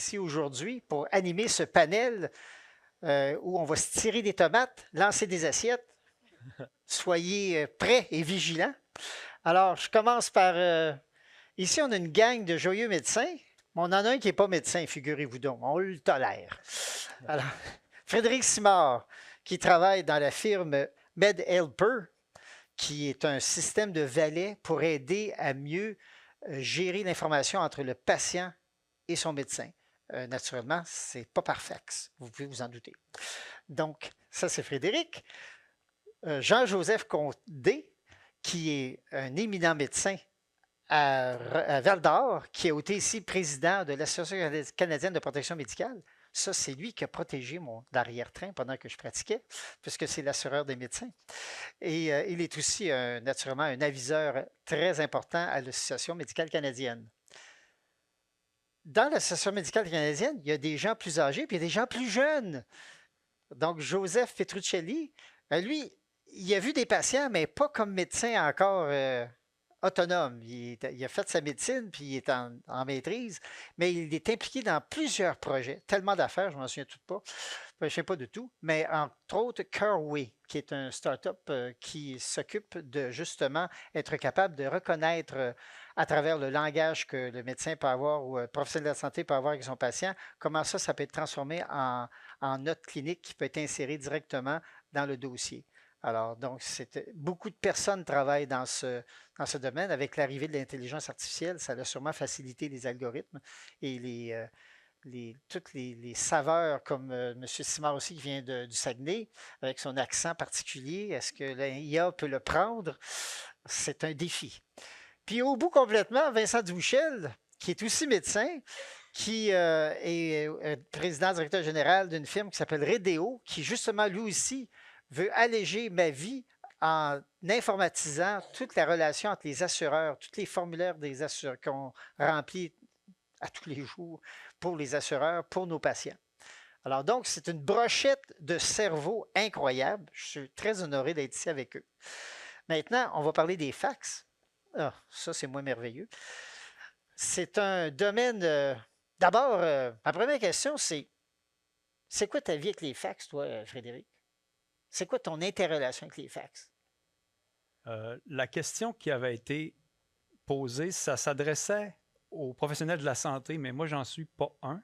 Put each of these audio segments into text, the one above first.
ici aujourd'hui pour animer ce panel où on va se tirer des tomates, lancer des assiettes. Soyez prêts et vigilants. Alors, je commence par... ici, on a une gang de joyeux médecins. On en a un qui n'est pas médecin, figurez-vous donc. On le tolère. Alors, Frédéric Simard, qui travaille dans la firme MedHelper, qui est un système de valet pour aider à mieux gérer l'information entre le patient et son médecin. Naturellement, ce n'est pas par fax, vous pouvez vous en douter. Donc, ça, c'est Frédéric. Jean-Joseph Condé, qui est un éminent médecin à Val-d'Or, qui a été ici président de l'Association canadienne de protection médicale. Ça, c'est lui qui a protégé mon arrière-train pendant que je pratiquais, puisque c'est l'assureur des médecins. Et il est aussi, naturellement, un aviseur très important à l'Association médicale canadienne. Dans l'Association médicale canadienne, il y a des gens plus âgés, puis il y a des gens plus jeunes. Donc, Joseph Petruccelli, lui, il a vu des patients, mais pas comme médecin encore autonome. Il a fait sa médecine, puis il est en maîtrise, mais il est impliqué dans plusieurs projets. Tellement d'affaires, je ne m'en souviens toutes pas. Je ne sais pas de tout, mais entre autres, Careway, qui est un start-up qui s'occupe de justement être capable de reconnaître à travers le langage que le médecin peut avoir ou le professionnel de la santé peut avoir avec son patient, comment ça peut être transformé en note clinique qui peut être insérée directement dans le dossier. Alors, donc, beaucoup de personnes travaillent dans ce domaine. Avec l'arrivée de l'intelligence artificielle, ça a sûrement facilité les algorithmes et toutes les saveurs, comme M. Simard aussi, qui vient du Saguenay, avec son accent particulier. Est-ce que l'IA peut le prendre? C'est un défi. Puis au bout complètement, Vincent Dubouchel, qui est aussi médecin, qui est président directeur général d'une firme qui s'appelle Redeo, qui justement lui aussi veut alléger ma vie en informatisant toute la relation entre les assureurs, tous les formulaires des assureurs qu'on remplit à tous les jours pour les assureurs, pour nos patients. Alors donc, c'est une brochette de cerveau incroyable. Je suis très honoré d'être ici avec eux. Maintenant, on va parler des fax. Ah, ça, c'est moins merveilleux. C'est un domaine... D'abord, ma première question, c'est quoi ta vie avec les fax, toi, Frédéric? C'est quoi ton interrelation avec les fax? La question qui avait été posée, ça s'adressait aux professionnels de la santé, mais moi, j'en suis pas un.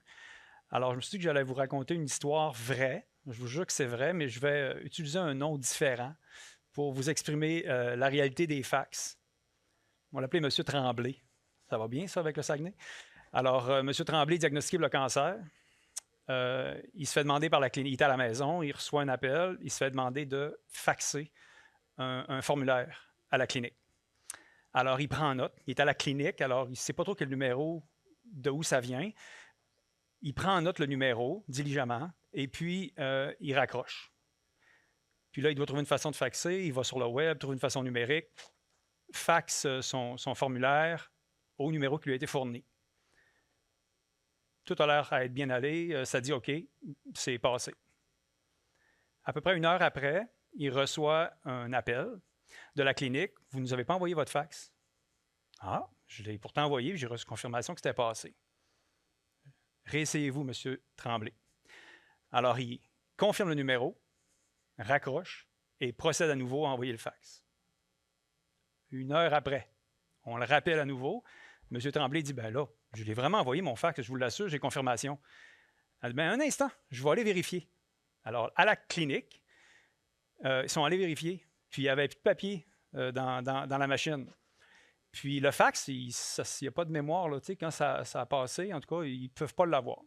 Alors, je me suis dit que j'allais vous raconter une histoire vraie. Je vous jure que c'est vrai, mais je vais utiliser un nom différent pour vous exprimer la réalité des fax. On va l'appeler M. Tremblay. Ça va bien, ça, avec le Saguenay? Alors, M. Tremblay diagnostiqué pour le cancer. Il se fait demander par la clinique, il est à la maison, il reçoit un appel, il se fait demander de faxer un formulaire à la clinique. Alors, il prend note, il est à la clinique, alors il ne sait pas trop quel numéro, de où ça vient. Il prend en note le numéro, diligemment, et puis il raccroche. Puis là, il doit trouver une façon de faxer, il va sur le web, trouve une façon numérique, faxe son formulaire au numéro qui lui a été fourni. Tout a l'air à être bien allé, ça dit OK, c'est passé. À peu près 1 heure après, il reçoit un appel de la clinique. Vous ne nous avez pas envoyé votre fax? Ah, je l'ai pourtant envoyé, j'ai reçu confirmation que c'était passé. Réessayez-vous, M. Tremblay. Alors, il confirme le numéro, raccroche et procède à nouveau à envoyer le fax. 1 heure après, on le rappelle à nouveau. M. Tremblay dit, ben là, je l'ai vraiment envoyé mon fax, je vous l'assure, j'ai confirmation. Elle dit, ben un instant, je vais aller vérifier. Alors, à la clinique, ils sont allés vérifier, puis il n'y avait plus de papier dans la machine. Puis le fax, il n'y a pas de mémoire, là, quand ça a passé, en tout cas, ils ne peuvent pas l'avoir.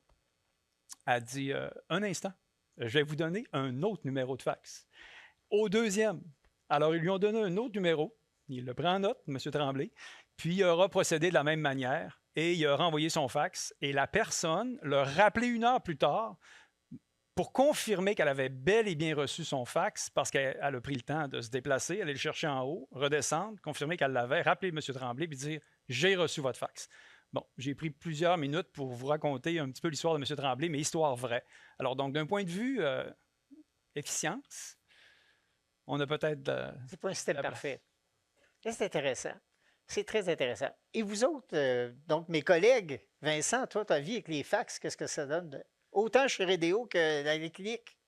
Elle dit, un instant, je vais vous donner un autre numéro de fax. Au deuxième, alors ils lui ont donné un autre numéro, il le prend en note, M. Tremblay, puis il aura procédé de la même manière et il a renvoyé son fax et la personne l'a rappelé 1 heure plus tard pour confirmer qu'elle avait bel et bien reçu son fax parce qu'elle a pris le temps de se déplacer, aller le chercher en haut, redescendre, confirmer qu'elle l'avait, rappeler M. Tremblay puis dire « J'ai reçu votre fax ». Bon, j'ai pris plusieurs minutes pour vous raconter un petit peu l'histoire de M. Tremblay, mais histoire vraie. Alors donc, d'un point de vue efficience, on a peut-être... c'est pas un système parfait. Et c'est intéressant. C'est très intéressant. Et vous autres, donc mes collègues, Vincent, toi, ta vie avec les fax, qu'est-ce que ça donne? Autant chez Redéo que dans les cliniques?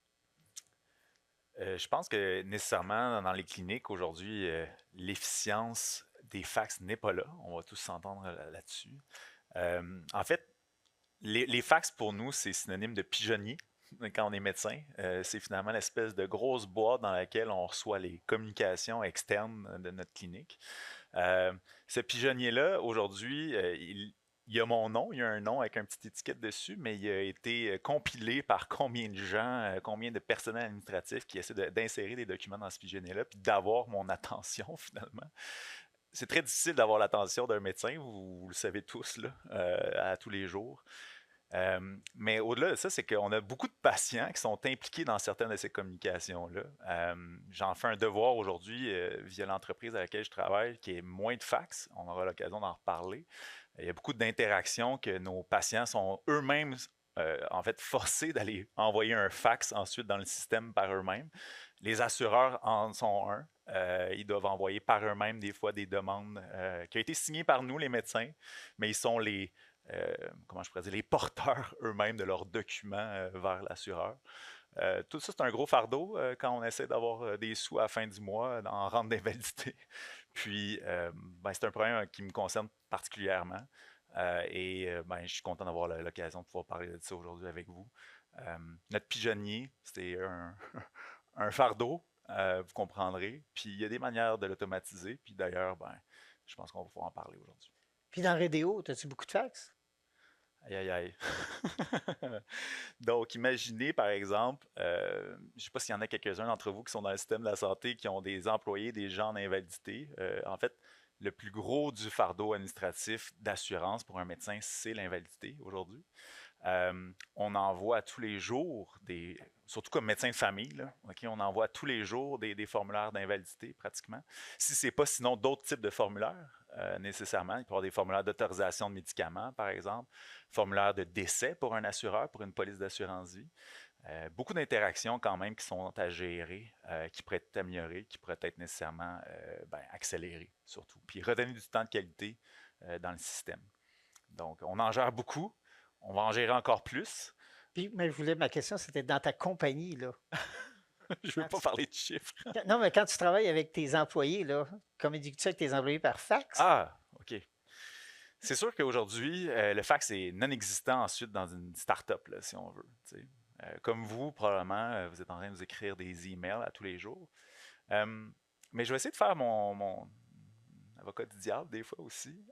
Je pense que nécessairement dans les cliniques aujourd'hui, l'efficience des fax n'est pas là. On va tous s'entendre là-dessus. En fait, les fax pour nous, c'est synonyme de pigeonnier quand on est médecin. C'est finalement l'espèce de grosse boîte dans laquelle on reçoit les communications externes de notre clinique. Ce pigeonnier-là, aujourd'hui, il y a mon nom, il y a un nom avec un petit étiquette dessus, mais il a été compilé par combien de gens, combien de personnel administratif qui essaient d'insérer des documents dans ce pigeonnier-là, puis d'avoir mon attention finalement. C'est très difficile d'avoir l'attention d'un médecin, vous le savez tous, là, à tous les jours. Mais au-delà de ça, c'est qu'on a beaucoup de patients qui sont impliqués dans certaines de ces communications-là. J'en fais un devoir aujourd'hui via l'entreprise à laquelle je travaille, qui est moins de fax. On aura l'occasion d'en reparler. Il y a beaucoup d'interactions que nos patients sont eux-mêmes en fait forcés d'aller envoyer un fax ensuite dans le système par eux-mêmes. Les assureurs en sont un. Ils doivent envoyer par eux-mêmes des fois des demandes qui ont été signées par nous, les médecins, mais ils sont comment je pourrais dire, les porteurs eux-mêmes de leurs documents vers l'assureur. Tout ça, c'est un gros fardeau quand on essaie d'avoir des sous à la fin du mois en rente d'invalidité. Puis, c'est un problème qui me concerne particulièrement. Je suis content d'avoir l'occasion de pouvoir parler de ça aujourd'hui avec vous. Notre pigeonnier, c'est un fardeau, vous comprendrez. Puis, il y a des manières de l'automatiser. Puis d'ailleurs, je pense qu'on va pouvoir en parler aujourd'hui. Puis dans Redéo, as-tu beaucoup de fax? Aïe, aïe, aïe. Donc, imaginez, par exemple, je ne sais pas s'il y en a quelques-uns d'entre vous qui sont dans le système de la santé, qui ont des employés, des gens en invalidité. En fait, le plus gros du fardeau administratif d'assurance pour un médecin, c'est l'invalidité aujourd'hui. On envoie tous les jours, surtout comme médecin de famille, là, okay, on envoie tous les jours des formulaires d'invalidité pratiquement. Si ce n'est pas sinon d'autres types de formulaires, nécessairement. Il peut y avoir des formulaires d'autorisation de médicaments, par exemple, formulaires de décès pour un assureur, pour une police d'assurance vie. Beaucoup d'interactions quand même qui sont à gérer, qui pourraient être améliorées, qui pourraient être nécessairement accélérées surtout. Puis redonner du temps de qualité dans le système. Donc, on en gère beaucoup. On va en gérer encore plus. Puis, mais ma question, c'était dans ta compagnie, là. Je ne veux pas parler de chiffres. Non, mais quand tu travailles avec tes employés, là, communiques-tu avec tes employés par fax? Ah, OK. C'est sûr qu'aujourd'hui, le fax est non existant ensuite dans une start-up, là, si on veut. Comme vous, probablement, vous êtes en train de vous écrire des emails à tous les jours. Mais je vais essayer de faire mon avocat du diable des fois aussi.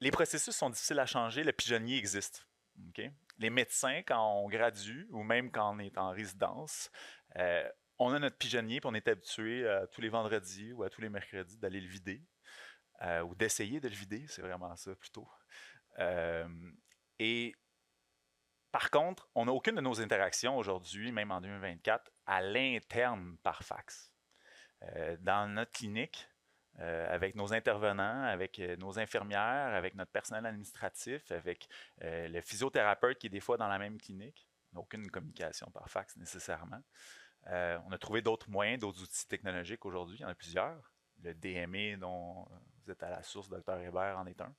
Les processus sont difficiles à changer, le pigeonnier existe. Okay? Les médecins, quand on gradue ou même quand on est en résidence, on a notre pigeonnier et on est habitué tous les vendredis ou à tous les mercredis d'aller le vider ou d'essayer de le vider, c'est vraiment ça plutôt. Et par contre, on n'a aucune de nos interactions aujourd'hui, même en 2024, à l'interne par fax. Dans notre clinique, avec nos intervenants, avec nos infirmières, avec notre personnel administratif, avec le physiothérapeute qui est des fois dans la même clinique. On n'a aucune communication par fax nécessairement. On a trouvé d'autres moyens, d'autres outils technologiques aujourd'hui. Il y en a plusieurs. Le DME dont vous êtes à la source, Dr Hébert en est un.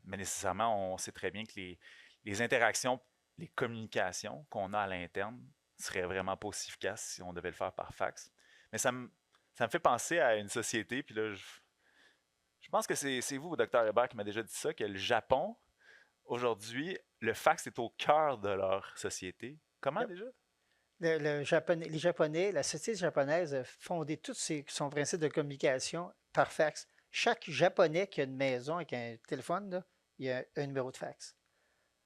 Mais nécessairement, on sait très bien que les interactions, les communications qu'on a à l'interne seraient vraiment pas aussi efficaces si on devait le faire par fax. Mais ça me fait penser à une société, puis là, je pense que c'est vous, Dr Hébert, qui m'a déjà dit ça, que le Japon, aujourd'hui, le fax est au cœur de leur société. Comment déjà? Les Japonais, la société japonaise a fondé tout son principe de communication par fax. Chaque Japonais qui a une maison avec un téléphone, là, il y a un numéro de fax.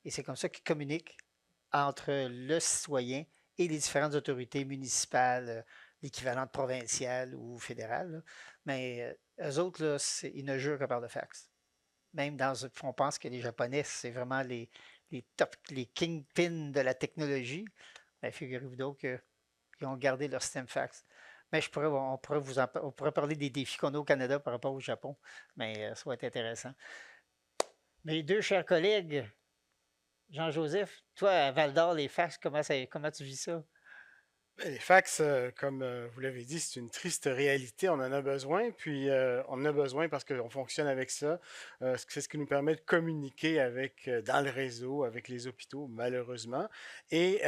Et c'est comme ça qu'ils communiquent entre le citoyen et les différentes autorités municipales, l'équivalent provincial ou fédéral. Là. Mais eux autres, là, ils ne jurent que par le fax. Même on pense que les Japonais, c'est vraiment les kingpins de la technologie. Mais figurez-vous donc qu'ils ont gardé leur système fax. Mais on pourrait parler des défis qu'on a au Canada par rapport au Japon. Mais ça va être intéressant. Mes deux chers collègues, Jean-Joseph, toi, à Val-d'Or, les fax, comment tu vis ça? Les fax, comme vous l'avez dit, c'est une triste réalité. On en a besoin, puis on en a besoin parce qu'on fonctionne avec ça. C'est ce qui nous permet de communiquer avec, dans le réseau, avec les hôpitaux, malheureusement. Et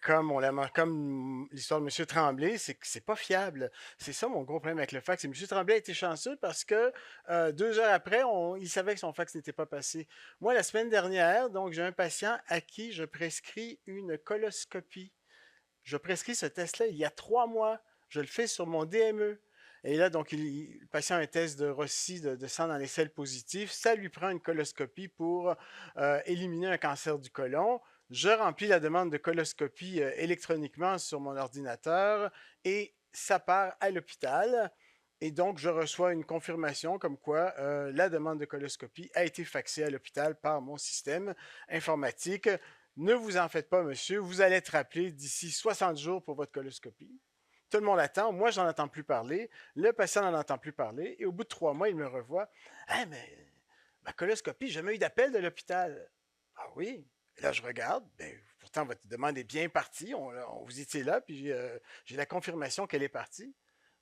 comme l'histoire de M. Tremblay, c'est que c'est pas fiable. C'est ça mon gros problème avec le fax. Et M. Tremblay a été chanceux parce que 2 heures après, il savait que son fax n'était pas passé. Moi, la semaine dernière, donc j'ai un patient à qui je prescris une coloscopie. Je prescris ce test-là il y a 3 mois. Je le fais sur mon DME. Et là, donc, le patient a un test de Rossi de sang dans les selles positives. Ça lui prend une coloscopie pour éliminer un cancer du côlon. Je remplis la demande de coloscopie électroniquement sur mon ordinateur et ça part à l'hôpital. Et donc, je reçois une confirmation comme quoi la demande de coloscopie a été faxée à l'hôpital par mon système informatique. Ne vous en faites pas, monsieur, vous allez être rappelé d'ici 60 jours pour votre coloscopie. Tout le monde attend, moi, j'en entends plus parler, le patient n'en entend plus parler, et au bout de 3 mois, il me revoit. Ah, mais ma coloscopie, j'ai jamais eu d'appel de l'hôpital. Ah oui? Et là, je regarde, ben, pourtant, votre demande est bien partie, vous étiez là, puis j'ai la confirmation qu'elle est partie.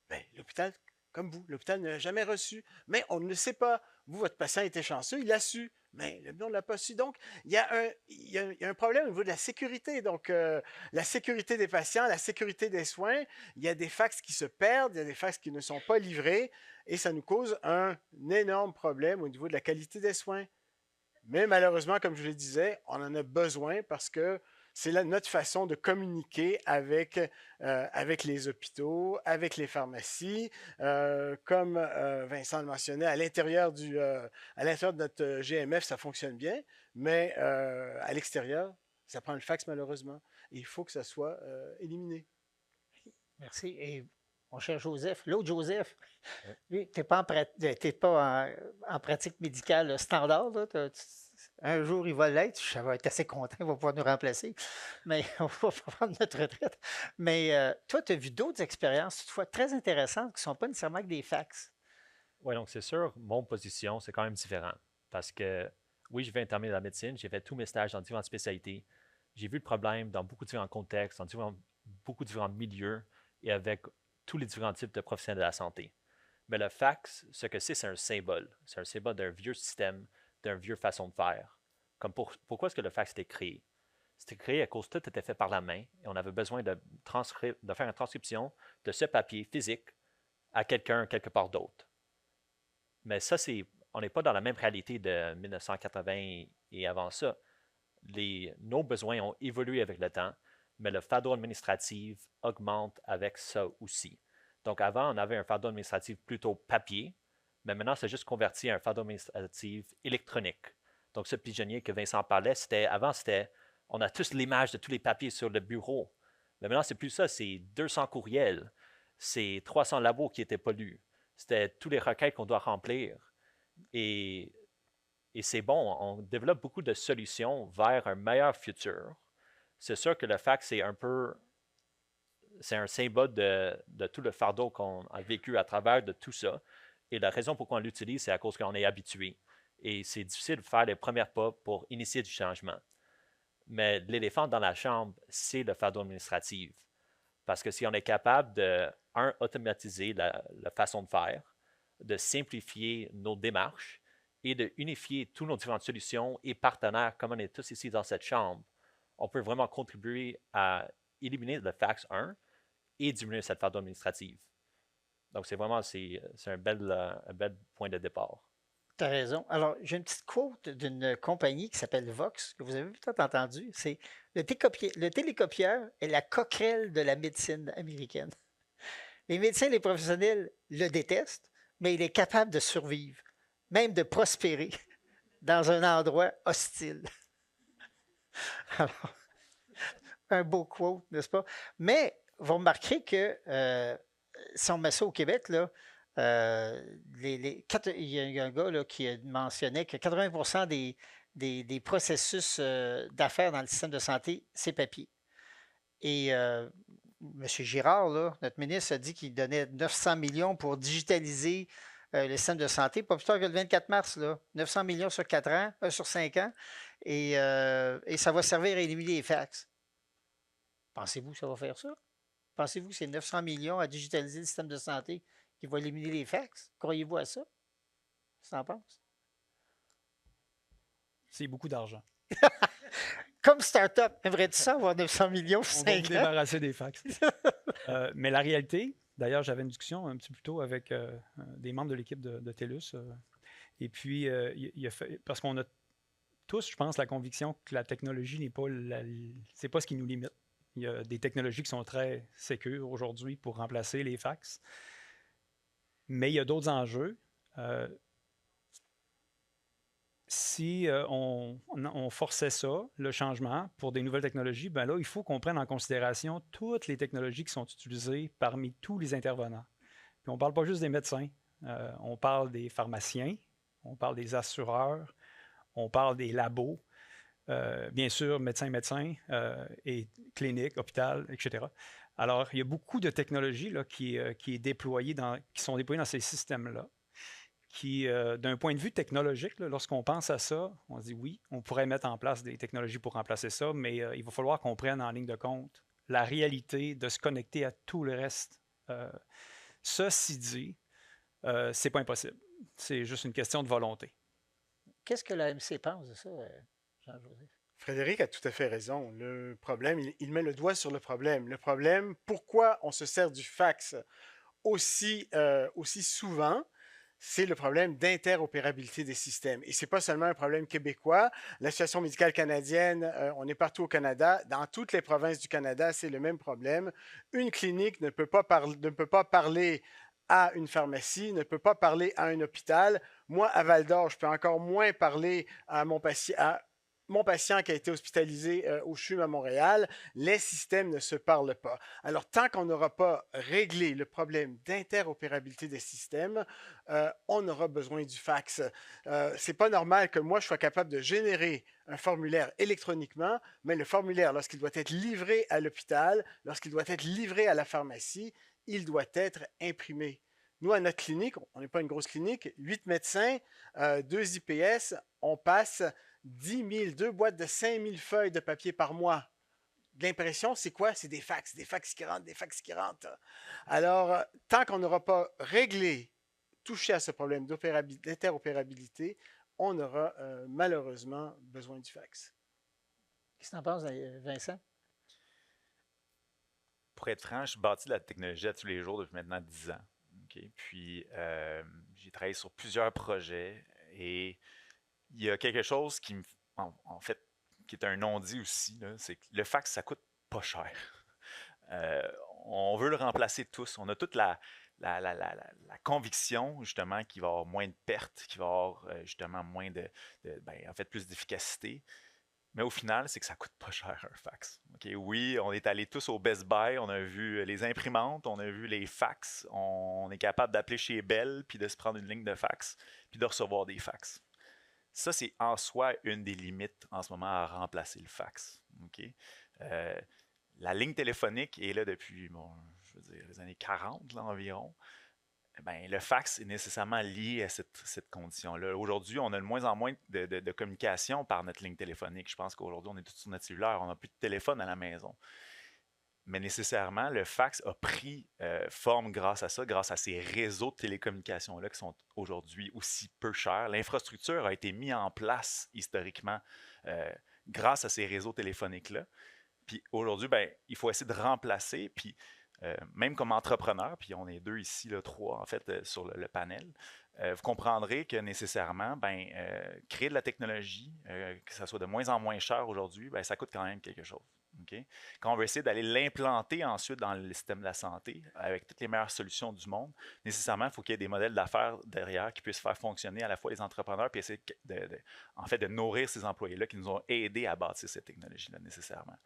Ben, l'hôpital, comme vous, l'hôpital ne l'a jamais reçu. Mais on ne le sait pas. Vous, votre patient était chanceux, il l'a su. Mais on ne l'a pas su. Donc, il y a un problème au niveau de la sécurité. Donc, la sécurité des patients, la sécurité des soins, il y a des fax qui se perdent, il y a des fax qui ne sont pas livrés, et ça nous cause un énorme problème au niveau de la qualité des soins. Mais malheureusement, comme je le disais, on en a besoin parce que c'est notre façon de communiquer avec les hôpitaux, avec les pharmacies. Comme Vincent le mentionnait, à l'intérieur de notre GMF, ça fonctionne bien, mais à l'extérieur, ça prend le fax malheureusement. Et il faut que ça soit éliminé. Merci. Et mon cher Joseph, l'autre Joseph, Ouais. lui, tu n'es pas, en pratique médicale standard. Là, un jour, il va l'être. Je vais être assez content, il va pouvoir nous remplacer. Mais on va prendre notre retraite. Mais toi, tu as vu d'autres expériences, toutefois, très intéressantes, qui ne sont pas nécessairement que des fax. Oui, donc c'est sûr, mon position, c'est quand même différent. Parce que, oui, je viens de terminer la médecine, j'ai fait tous mes stages dans différentes spécialités. J'ai vu le problème dans beaucoup de différents contextes, beaucoup de différents milieux et avec tous les différents types de professionnels de la santé. Mais le fax, ce que c'est un symbole. C'est un symbole d'un vieux système, d'une vieille façon de faire. Pourquoi est-ce que le fax était créé? C'était créé à cause que tout était fait par la main et on avait besoin de faire une transcription de ce papier physique à quelqu'un quelque part d'autre. Mais ça, on n'est pas dans la même réalité de 1980 et avant ça. Nos besoins ont évolué avec le temps, mais le fardeau administratif augmente avec ça aussi. Donc avant, on avait un fardeau administratif plutôt papier, mais maintenant, c'est juste converti à un fardeau administratif électronique. Donc ce pigeonnier que Vincent parlait, on a tous l'image de tous les papiers sur le bureau. Mais maintenant, c'est plus ça, c'est 200 courriels, c'est 300 labos qui n'étaient pas lus. C'était tous les requêtes qu'on doit remplir. Et c'est bon, on développe beaucoup de solutions vers un meilleur futur. C'est sûr que le fax, c'est un symbole de tout le fardeau qu'on a vécu à travers de tout ça. Et la raison pourquoi on l'utilise, c'est à cause qu'on est habitué. Et c'est difficile de faire les premiers pas pour initier du changement. Mais l'éléphant dans la chambre, c'est le fardeau administratif. Parce que si on est capable de, automatiser la façon de faire, de simplifier nos démarches et de unifier toutes nos différentes solutions et partenaires, comme on est tous ici dans cette chambre, on peut vraiment contribuer à éliminer le fax 1 et diminuer cette fardeau administrative. Donc, c'est un bel point de départ. Tu as raison. Alors, j'ai une petite quote d'une compagnie qui s'appelle Vox, que vous avez peut-être entendu. C'est le télécopieur est la coquerelle de la médecine américaine. Les médecins et les professionnels le détestent, mais il est capable de survivre, même de prospérer dans un endroit hostile. Alors, un beau quote, n'est-ce pas? Mais vous remarquerez que si on met ça au Québec, là, il y a un gars là, qui mentionnait que 80% des processus d'affaires dans le système de santé, c'est papier. Et M. Girard, là, notre ministre, a dit qu'il donnait 900 millions pour digitaliser le système de santé, pas plus tard que le 24 mars. Là, 900 millions sur 4 ans, sur 5 ans, et ça va servir à éliminer les fax. Pensez-vous que ça va faire ça? Pensez-vous que c'est 900 millions à digitaliser le système de santé qui va éliminer les fax? Croyez-vous à ça? Qu'est-ce que tu en penses? C'est beaucoup d'argent. Comme start-up, aimerais-tu ça avoir 900 millions pour On va 5 vous ans? débarrasser des fax. Mais la réalité, d'ailleurs, j'avais une discussion un petit peu plus tôt avec des membres de l'équipe de TELUS. Et puis, parce qu'on a tous, je pense, la conviction que la technologie n'est pas c'est pas ce qui nous limite. Il y a des technologies qui sont très sécures aujourd'hui pour remplacer les fax. Mais il y a d'autres enjeux. Si on forçait ça, le changement, pour des nouvelles technologies, ben là, il faut qu'on prenne en considération toutes les technologies qui sont utilisées parmi tous les intervenants. Puis on ne parle pas juste des médecins, on parle des pharmaciens, on parle des assureurs, on parle des labos, bien sûr, médecins et cliniques, hôpital, etc. Alors, il y a beaucoup de technologies là, qui sont déployées dans ces systèmes-là, qui, d'un point de vue technologique, là, lorsqu'on pense à ça, on se dit oui, on pourrait mettre en place des technologies pour remplacer ça, mais il va falloir qu'on prenne en ligne de compte la réalité de se connecter à tout le reste. Ceci dit, c'est pas impossible. C'est juste une question de volonté. Qu'est-ce que l'AMC pense de ça, Jean-Joseph? Frédéric a tout à fait raison. Le problème, il met le doigt sur le problème. Le problème, pourquoi on se sert du fax aussi souvent, c'est le problème d'interopérabilité des systèmes. Et ce n'est pas seulement un problème québécois. L'Association médicale canadienne, on est partout au Canada. Dans toutes les provinces du Canada, c'est le même problème. Une clinique ne peut pas parler à une pharmacie, ne peut pas parler à un hôpital. Moi, à Val-d'Or, je peux encore moins parler à mon patient qui a été hospitalisé au CHUM à Montréal. Les systèmes ne se parlent pas. Alors, tant qu'on n'aura pas réglé le problème d'interopérabilité des systèmes, on aura besoin du fax. C'est pas normal que moi, je sois capable de générer un formulaire électroniquement, mais le formulaire, lorsqu'il doit être livré à l'hôpital, lorsqu'il doit être livré à la pharmacie, il doit être imprimé. Nous, à notre clinique, on n'est pas une grosse clinique, 8 médecins, 2 IPS, on passe 10 000, 2 boîtes de 5 000 feuilles de papier par mois. L'impression, c'est quoi? C'est des fax qui rentrent. Alors, tant qu'on n'aura pas réglé, touché à ce problème d'interopérabilité, on aura malheureusement besoin du fax. Qu'est-ce que tu en penses, Vincent? Pour être franc, je bâtis la technologie à tous les jours depuis maintenant 10 ans. Okay? Puis, j'ai travaillé sur plusieurs projets et il y a quelque chose qui en fait, qui est un non-dit aussi, c'est que le fax, ça coûte pas cher. On veut le remplacer tous. On a toute la conviction, justement, qu'il va y avoir moins de pertes, qu'il va y avoir justement moins en fait, plus d'efficacité. Mais au final, c'est que ça coûte pas cher un fax. Okay? Oui, on est allés tous au Best Buy, on a vu les imprimantes, on a vu les fax, on est capable d'appeler chez Bell, puis de se prendre une ligne de fax, puis de recevoir des fax. Ça, c'est en soi une des limites en ce moment à remplacer le fax. Okay? La ligne téléphonique est là depuis, les années 40 là, environ. Ben, le fax est nécessairement lié à cette condition-là. Aujourd'hui, on a de moins en moins de communication par notre ligne téléphonique. Je pense qu'aujourd'hui, on est tous sur notre cellulaire, on n'a plus de téléphone à la maison. Mais nécessairement, le fax a pris forme grâce à ça, grâce à ces réseaux de télécommunications-là qui sont aujourd'hui aussi peu chers. L'infrastructure a été mise en place historiquement grâce à ces réseaux téléphoniques-là. Puis aujourd'hui, ben, il faut essayer de remplacer, puis même comme entrepreneur, puis on est 2 ici, là, 3 en fait, sur le panel, vous comprendrez que nécessairement, créer de la technologie, que ça soit de moins en moins cher aujourd'hui, ben, ça coûte quand même quelque chose. Okay? Quand on veut essayer d'aller l'implanter ensuite dans le système de la santé, avec toutes les meilleures solutions du monde, nécessairement, il faut qu'il y ait des modèles d'affaires derrière qui puissent faire fonctionner à la fois les entrepreneurs puis essayer en fait, de nourrir ces employés-là qui nous ont aidés à bâtir cette technologie-là nécessairement.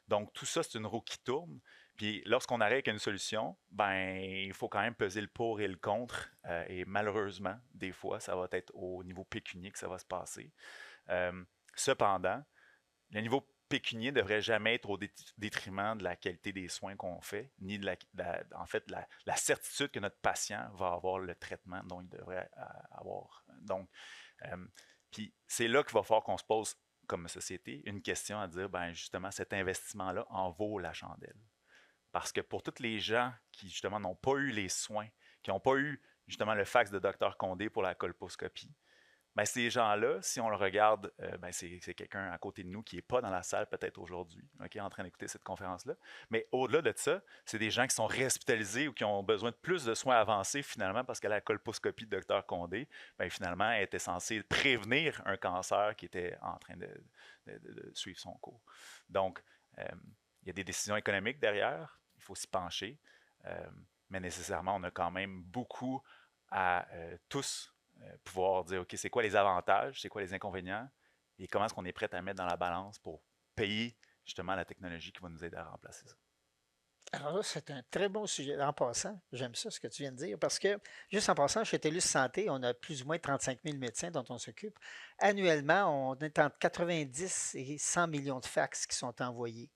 Donc, tout ça, c'est une roue qui tourne. Puis, lorsqu'on arrive avec une solution, il faut quand même peser le pour et le contre. Et malheureusement, des fois, ça va être au niveau pécunier que ça va se passer. Cependant, le niveau pécunier ne devrait jamais être au détriment de la qualité des soins qu'on fait, ni de en fait, la certitude que notre patient va avoir le traitement dont il devrait avoir. Donc, puis c'est là qu'il va falloir qu'on se pose comme société une question à dire, justement, cet investissement-là en vaut la chandelle. Parce que pour tous les gens qui, justement, n'ont pas eu les soins, qui n'ont pas eu, justement, le fax de Dr. Condé pour la colposcopie, ben, ces gens-là, si on le regarde, ben, c'est quelqu'un à côté de nous qui n'est pas dans la salle peut-être aujourd'hui, okay, en train d'écouter cette conférence-là. Mais au-delà de ça, c'est des gens qui sont réhospitalisés ou qui ont besoin de plus de soins avancés finalement parce que la colposcopie de Dr. Condé, ben, finalement, elle était censée prévenir un cancer qui était en train de suivre son cours. Donc, il y a des décisions économiques derrière, il faut s'y pencher, mais nécessairement, on a quand même beaucoup à tous pouvoir dire, OK, c'est quoi les avantages, c'est quoi les inconvénients, et comment est-ce qu'on est prêt à mettre dans la balance pour payer justement la technologie qui va nous aider à remplacer ça. Alors là, c'est un très bon sujet. En passant, j'aime ça ce que tu viens de dire, parce que, juste en passant, chez TELUS Santé, on a plus ou moins 35 000 médecins dont on s'occupe. Annuellement, on est entre 90 et 100 millions de fax qui sont envoyés.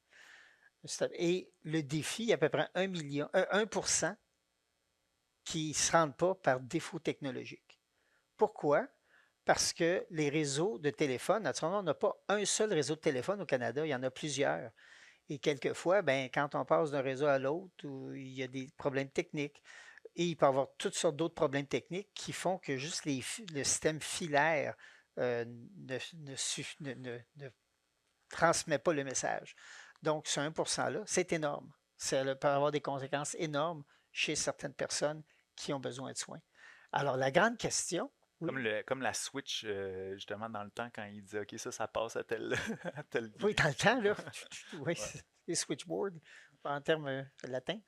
Et le défi, il y a à peu près 1% qui ne se rendent pas par défaut technologique. Pourquoi? Parce que les réseaux de téléphone, naturellement, on n'a pas un seul réseau de téléphone au Canada, il y en a plusieurs. Et quelquefois, ben, quand on passe d'un réseau à l'autre, il y a des problèmes techniques. Et il peut y avoir toutes sortes d'autres problèmes techniques qui font que juste le système filaire ne transmet pas le message. Donc, ce 1%-là, c'est énorme. Ça peut avoir des conséquences énormes chez certaines personnes qui ont besoin de soins. Alors, la grande question... Comme la switch, justement, dans le temps, quand il disait, OK, ça passe à tel... à tel oui, dans le temps, là. Oui, ouais. Les switchboards, en termes latins.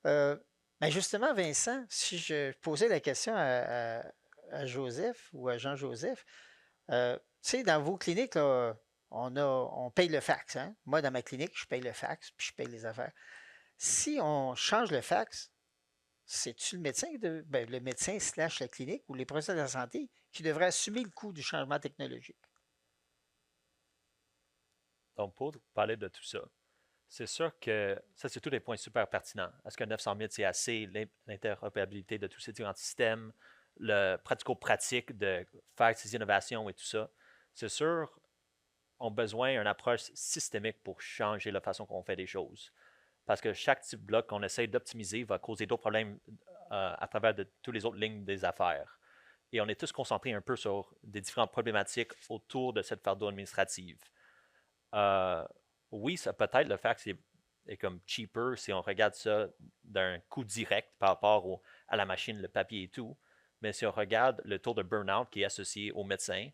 Mais justement, Vincent, si je posais la question à Joseph ou à Jean-Joseph, tu sais, dans vos cliniques, là, on paye le fax. Hein? Moi, dans ma clinique, je paye le fax, puis je paye les affaires. Si on change le fax, c'est-tu le médecin, le médecin / la clinique ou les professionnels de la santé qui devraient assumer le coût du changement technologique? Donc, pour parler de tout ça, c'est sûr que ça, c'est tous des points super pertinents. Est-ce que 900 000, c'est assez? L'interopérabilité de tous ces différents systèmes, le pratico-pratique de faire ces innovations et tout ça. C'est sûr, on a besoin d'une approche systémique pour changer la façon qu'on fait des choses. Parce que chaque type de bloc qu'on essaie d'optimiser va causer d'autres problèmes à travers de toutes les autres lignes des affaires. Et on est tous concentrés un peu sur des différentes problématiques autour de cette fardeau administrative. Oui, ça peut-être le fax est comme cheaper si on regarde ça d'un coût direct par rapport à la machine, le papier et tout. Mais si on regarde le taux de burn-out qui est associé aux médecins,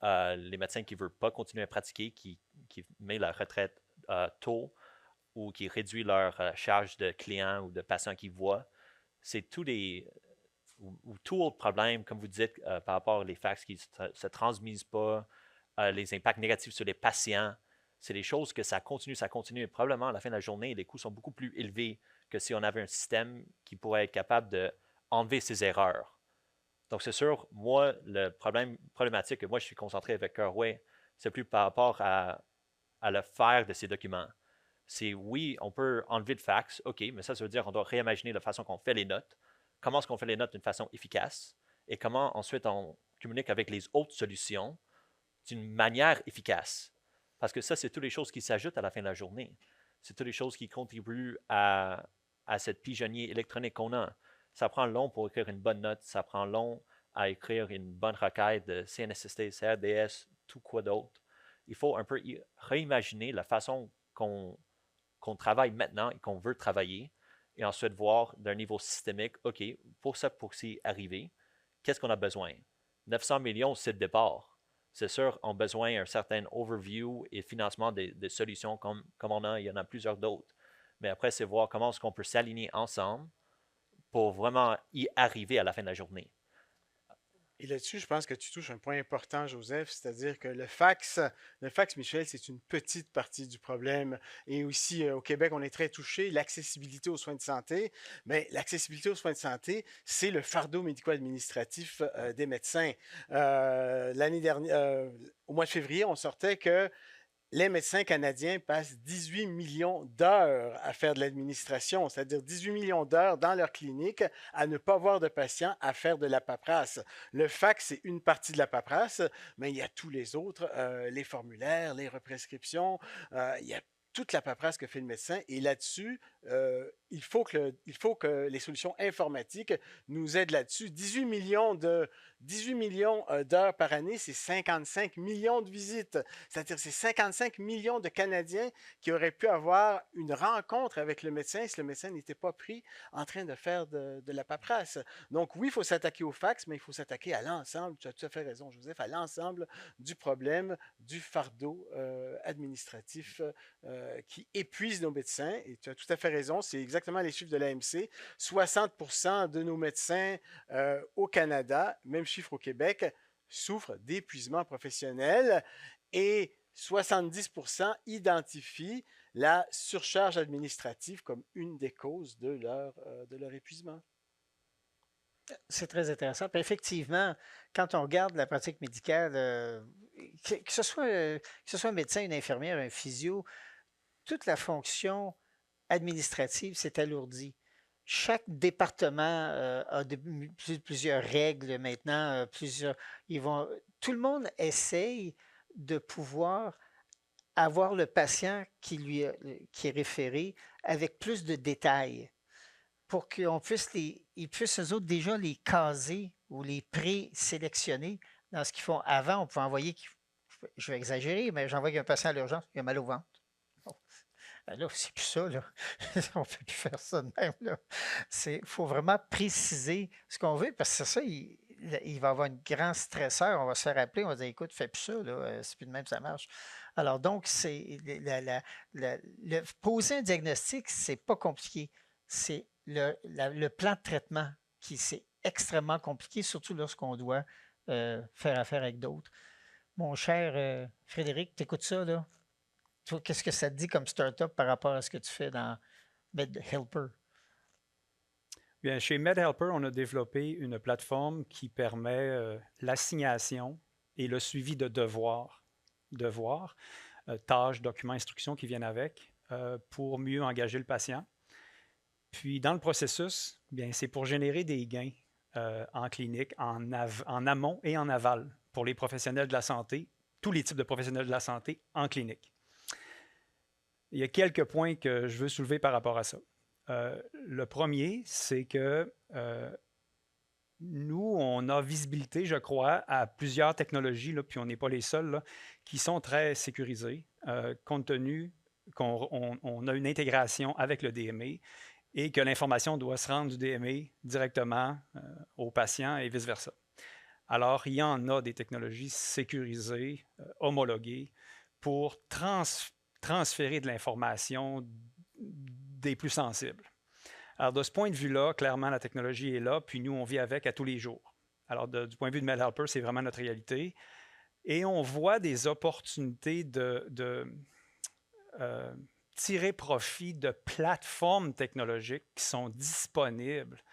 les médecins qui ne veulent pas continuer à pratiquer, qui mettent la retraite tôt ou qui réduisent leur charge de clients ou de patients qu'ils voient, c'est tous ou tout autre problème, comme vous dites, par rapport aux fax qui ne se transmisent pas, les impacts négatifs sur les patients. C'est des choses que ça continue, et probablement à la fin de la journée, les coûts sont beaucoup plus élevés que si on avait un système qui pourrait être capable d'enlever ces erreurs. Donc, c'est sûr, moi, problématique que moi, je suis concentré avec Kerway, c'est plus par rapport à le faire de ces documents. C'est oui, on peut enlever le fax, OK, mais ça veut dire qu'on doit réimaginer la façon qu'on fait les notes. Comment est-ce qu'on fait les notes d'une façon efficace et comment ensuite on communique avec les autres solutions d'une manière efficace. Parce que ça, c'est toutes les choses qui s'ajoutent à la fin de la journée. C'est toutes les choses qui contribuent à cette pigeonnier électronique qu'on a. Ça prend long pour écrire une bonne note, ça prend long à écrire une bonne requête de CNSST, CRDS, tout quoi d'autre. Il faut un peu réimaginer la façon qu'on travaille maintenant et qu'on veut travailler, et ensuite voir d'un niveau systémique, OK, pour s'y arriver, qu'est-ce qu'on a besoin? 900 millions, c'est le départ. C'est sûr, on a besoin d'un certain overview et financement des solutions comme on a, il y en a plusieurs d'autres. Mais après, c'est voir comment est-ce qu'on peut s'aligner ensemble pour vraiment y arriver à la fin de la journée. Et là-dessus, je pense que tu touches un point important, Joseph, c'est-à-dire que le fax, Michel, c'est une petite partie du problème. Et aussi, au Québec, on est très touché, l'accessibilité aux soins de santé. Mais l'accessibilité aux soins de santé, c'est le fardeau médico-administratif des médecins. L'année dernière, au mois de février, on sortait que les médecins canadiens passent 18 millions d'heures à faire de l'administration, c'est-à-dire 18 millions d'heures dans leur clinique à ne pas voir de patients, à faire de la paperasse. Le fax, c'est une partie de la paperasse, mais il y a tous les autres, les formulaires, les represcriptions, il y a toute la paperasse que fait le médecin. Et là-dessus, il faut que les solutions informatiques nous aident là-dessus. 18 millions d'heures par année, c'est 55 millions de visites. C'est-à-dire c'est 55 millions de Canadiens qui auraient pu avoir une rencontre avec le médecin si le médecin n'était pas pris en train de faire de la paperasse. Donc oui, il faut s'attaquer au fax, mais il faut s'attaquer à l'ensemble, tu as tout à fait raison, Joseph, à l'ensemble du problème du fardeau administratif qui épuise nos médecins. Et tu as tout à fait raison, c'est exactement les chiffres de l'AMC. 60% de nos médecins au Canada, même chiffre au Québec, souffrent d'épuisement professionnel et 70% identifient la surcharge administrative comme une des causes de leur épuisement. C'est très intéressant. Puis effectivement, quand on regarde la pratique médicale, que ce soit un médecin, une infirmière, un physio, toute la fonction administrative s'est alourdie. Chaque département a plusieurs règles maintenant, tout le monde essaye de pouvoir avoir le patient qui est référé avec plus de détails pour qu'on puisse ils puissent eux autres déjà les caser ou les pré-sélectionner dans ce qu'ils font. Avant, on pouvait envoyer, je vais exagérer, mais j'envoie un patient à l'urgence, il a mal au ventre. Bon. Là, c'est plus ça, là. On ne peut plus faire ça de même, là. Il faut vraiment préciser ce qu'on veut, parce que c'est ça, il va avoir un grand stresseur, on va se faire appeler, on va dire, écoute, fais plus ça, là, c'est plus de même, ça marche. Alors, donc, poser un diagnostic, c'est pas compliqué. C'est le plan de traitement qui c'est extrêmement compliqué, surtout lorsqu'on doit faire affaire avec d'autres. Mon cher Frédéric, tu écoutes ça, là? Toi, qu'est-ce que ça te dit comme start-up par rapport à ce que tu fais dans MedHelper? Bien, chez MedHelper, on a développé une plateforme qui permet l'assignation et le suivi de devoirs, tâches, documents, instructions qui viennent avec pour mieux engager le patient. Puis, dans le processus, bien, c'est pour générer des gains en clinique, en amont et en aval pour les professionnels de la santé, tous les types de professionnels de la santé en clinique. Il y a quelques points que je veux soulever par rapport à ça. Le premier, c'est que nous, on a visibilité, je crois, à plusieurs technologies, là, puis on n'est pas les seuls, là, qui sont très sécurisées, compte tenu qu'on a une intégration avec le DME et que l'information doit se rendre du DME directement au patient et vice-versa. Alors, il y en a des technologies sécurisées, homologuées, pour transférer de l'information des plus sensibles. Alors, de ce point de vue-là, clairement, la technologie est là, puis nous, on vit avec à tous les jours. Alors, du point de vue de MedHelper, c'est vraiment notre réalité. Et on voit des opportunités de tirer profit de plateformes technologiques qui sont disponibles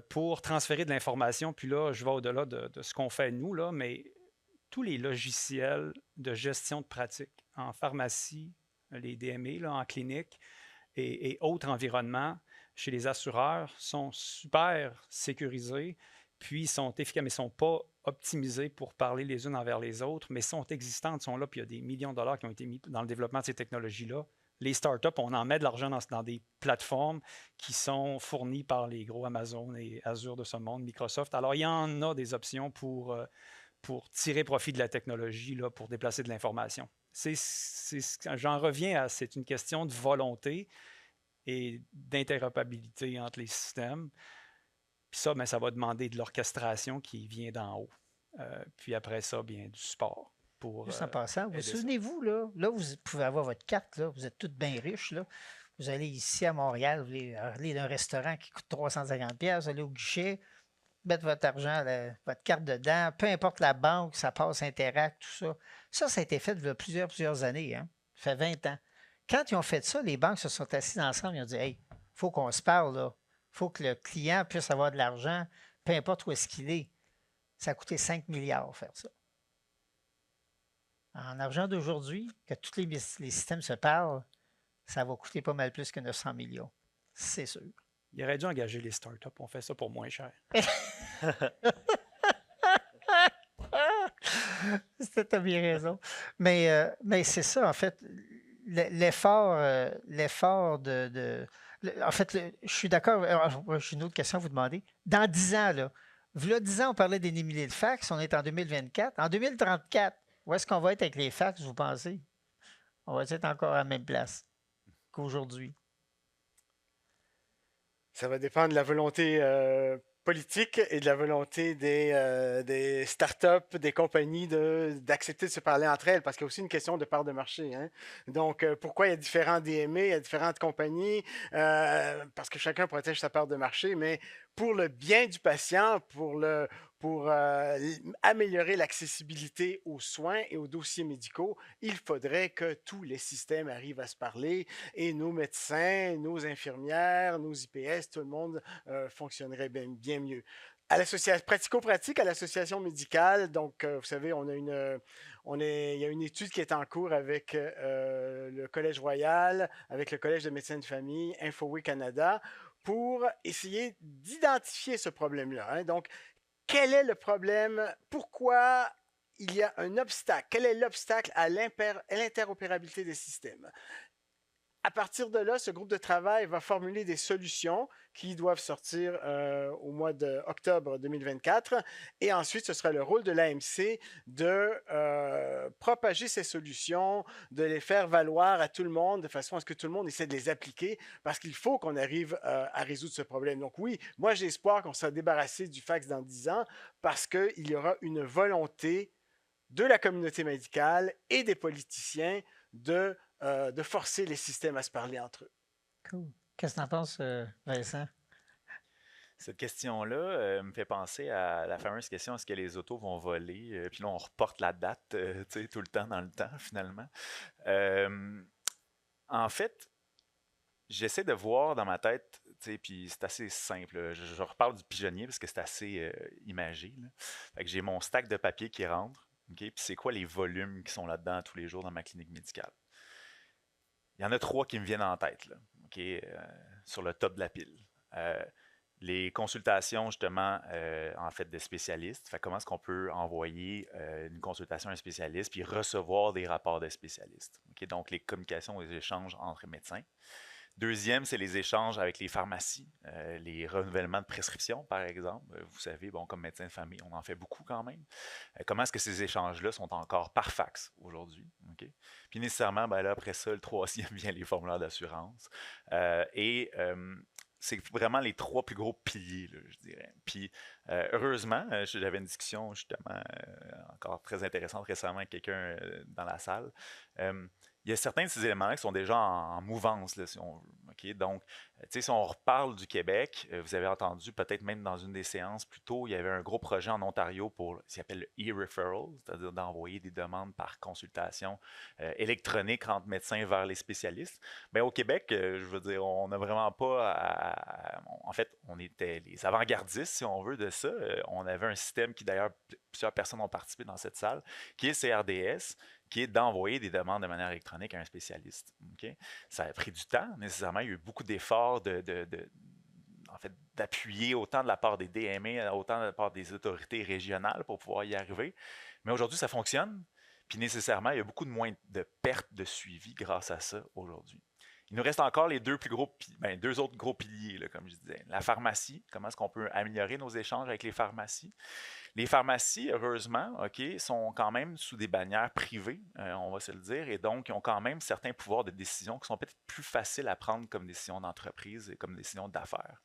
pour transférer de l'information. Puis là, je vais au-delà de ce qu'on fait nous, là, mais tous les logiciels de gestion de pratique en pharmacie, les DME, là, en clinique et autres environnements chez les assureurs sont super sécurisés, puis sont efficaces, mais ne sont pas optimisés pour parler les unes envers les autres, mais sont existantes, sont là, puis il y a des millions de dollars qui ont été mis dans le développement de ces technologies-là. Les startups, on en met de l'argent dans des plateformes qui sont fournies par les gros Amazon et Azure de ce monde, Microsoft. Alors, il y en a des options pour tirer profit de la technologie, là, pour déplacer de l'information. J'en reviens à, c'est une question de volonté et d'interopérabilité entre les systèmes. Puis ça, bien, ça va demander de l'orchestration qui vient d'en haut. Puis après ça, bien, du support. Juste en passant, vous souvenez-vous, là, vous pouvez avoir votre carte, là, vous êtes toutes bien riches, là. Vous allez ici à Montréal, vous allez dans un restaurant qui coûte 350$, vous allez au guichet, mettre votre argent, votre carte dedans, peu importe la banque, ça passe Interact, tout ça. Ça a été fait il y a plusieurs années, hein? Ça fait 20 ans. Quand ils ont fait ça, les banques se sont assises ensemble, ils ont dit « Hey, il faut qu'on se parle, là. Il faut que le client puisse avoir de l'argent, peu importe où est-ce qu'il est. » Ça a coûté 5 milliards faire ça. En argent d'aujourd'hui, que tous les systèmes se parlent, ça va coûter pas mal plus que 900 millions. C'est sûr. Il aurait dû engager les startups. On fait ça pour moins cher. Tu as bien raison. Mais c'est ça, en fait. l'effort en fait, je suis d'accord. J'ai une autre question à vous demander. Dans 10 ans, là, v'là 10 ans, on parlait d'éliminer le fax. On est en 2024. En 2034, où est-ce qu'on va être avec les fax, vous pensez? On va être encore à la même place qu'aujourd'hui. Ça va dépendre de la volonté politique et de la volonté des startups, des compagnies d'accepter de se parler entre elles, parce qu'il y a aussi une question de part de marché. Hein. Donc, pourquoi il y a différents DME, il y a différentes compagnies, parce que chacun protège sa part de marché, mais pour le bien du patient, pour améliorer l'accessibilité aux soins et aux dossiers médicaux, il faudrait que tous les systèmes arrivent à se parler et nos médecins, nos infirmières, nos IPS, tout le monde fonctionnerait bien mieux. À l'association pratico-pratique, à l'association médicale, donc vous savez, il y a une étude qui est en cours avec le Collège Royal, avec le Collège de médecins de famille, InfoWay Canada, pour essayer d'identifier ce problème-là. Hein. Donc, quel est le problème? Pourquoi il y a un obstacle? Quel est l'obstacle à l'interopérabilité des systèmes? À partir de là, ce groupe de travail va formuler des solutions qui doivent sortir au mois d'octobre 2024. Et ensuite, ce sera le rôle de l'AMC de propager ces solutions, de les faire valoir à tout le monde de façon à ce que tout le monde essaie de les appliquer parce qu'il faut qu'on arrive à résoudre ce problème. Donc oui, moi j'ai espoir qu'on sera débarrassé du fax dans 10 ans parce qu'il y aura une volonté de la communauté médicale et des politiciens de forcer les systèmes à se parler entre eux. Cool. Qu'est-ce que tu en penses, Vincent? Cette question-là me fait penser à la fameuse question, est-ce que les autos vont voler? Puis là, on reporte la date tout le temps dans le temps, finalement. En fait, j'essaie de voir dans ma tête, puis c'est assez simple. Je reparle du pigeonnier parce que c'est assez imagé. Là. Fait que j'ai mon stack de papier qui rentre. Okay? Puis c'est quoi les volumes qui sont là-dedans tous les jours dans ma clinique médicale? Il y en a 3 qui me viennent en tête, là, sur le top de la pile. Les consultations, justement, en fait, de spécialistes. Fait comment est-ce qu'on peut envoyer une consultation à un spécialiste puis recevoir des rapports de spécialistes? Okay? Donc, les communications, les échanges entre médecins. Deuxième, c'est les échanges avec les pharmacies, les renouvellements de prescriptions, par exemple. Vous savez, bon, comme médecin de famille, on en fait beaucoup quand même. Comment est-ce que ces échanges-là sont encore par fax aujourd'hui? Okay? Puis nécessairement, ben là, après ça, le troisième vient les formulaires d'assurance. C'est vraiment les 3 plus gros piliers, là, je dirais. Puis, heureusement, j'avais une discussion, justement, encore très intéressante récemment avec quelqu'un dans la salle. Il y a certains de ces éléments-là qui sont déjà en mouvance, là, si on veut. Okay? Donc, si on reparle du Québec, vous avez entendu peut-être même dans une des séances plus tôt, il y avait un gros projet en Ontario pour ce qu'on appelle le e-referral, c'est-à-dire d'envoyer des demandes par consultation électronique entre médecins vers les spécialistes. Mais au Québec, je veux dire, on n'a vraiment pas en fait, on était les avant-gardistes, si on veut, de ça. On avait un système qui, d'ailleurs, plusieurs personnes ont participé dans cette salle, qui est CRDS, qui est d'envoyer des demandes de manière électronique à un spécialiste. Okay? Ça a pris du temps, nécessairement. Il y a eu beaucoup d'efforts en fait, d'appuyer autant de la part des DME, autant de la part des autorités régionales pour pouvoir y arriver. Mais aujourd'hui, ça fonctionne. Puis nécessairement, il y a beaucoup de moins de pertes de suivi grâce à ça aujourd'hui. Il nous reste encore les 2 autres gros piliers, là, comme je disais. La pharmacie, comment est-ce qu'on peut améliorer nos échanges avec les pharmacies? Les pharmacies, heureusement, sont quand même sous des bannières privées, on va se le dire, et donc ils ont quand même certains pouvoirs de décision qui sont peut-être plus faciles à prendre comme décision d'entreprise et comme décision d'affaires.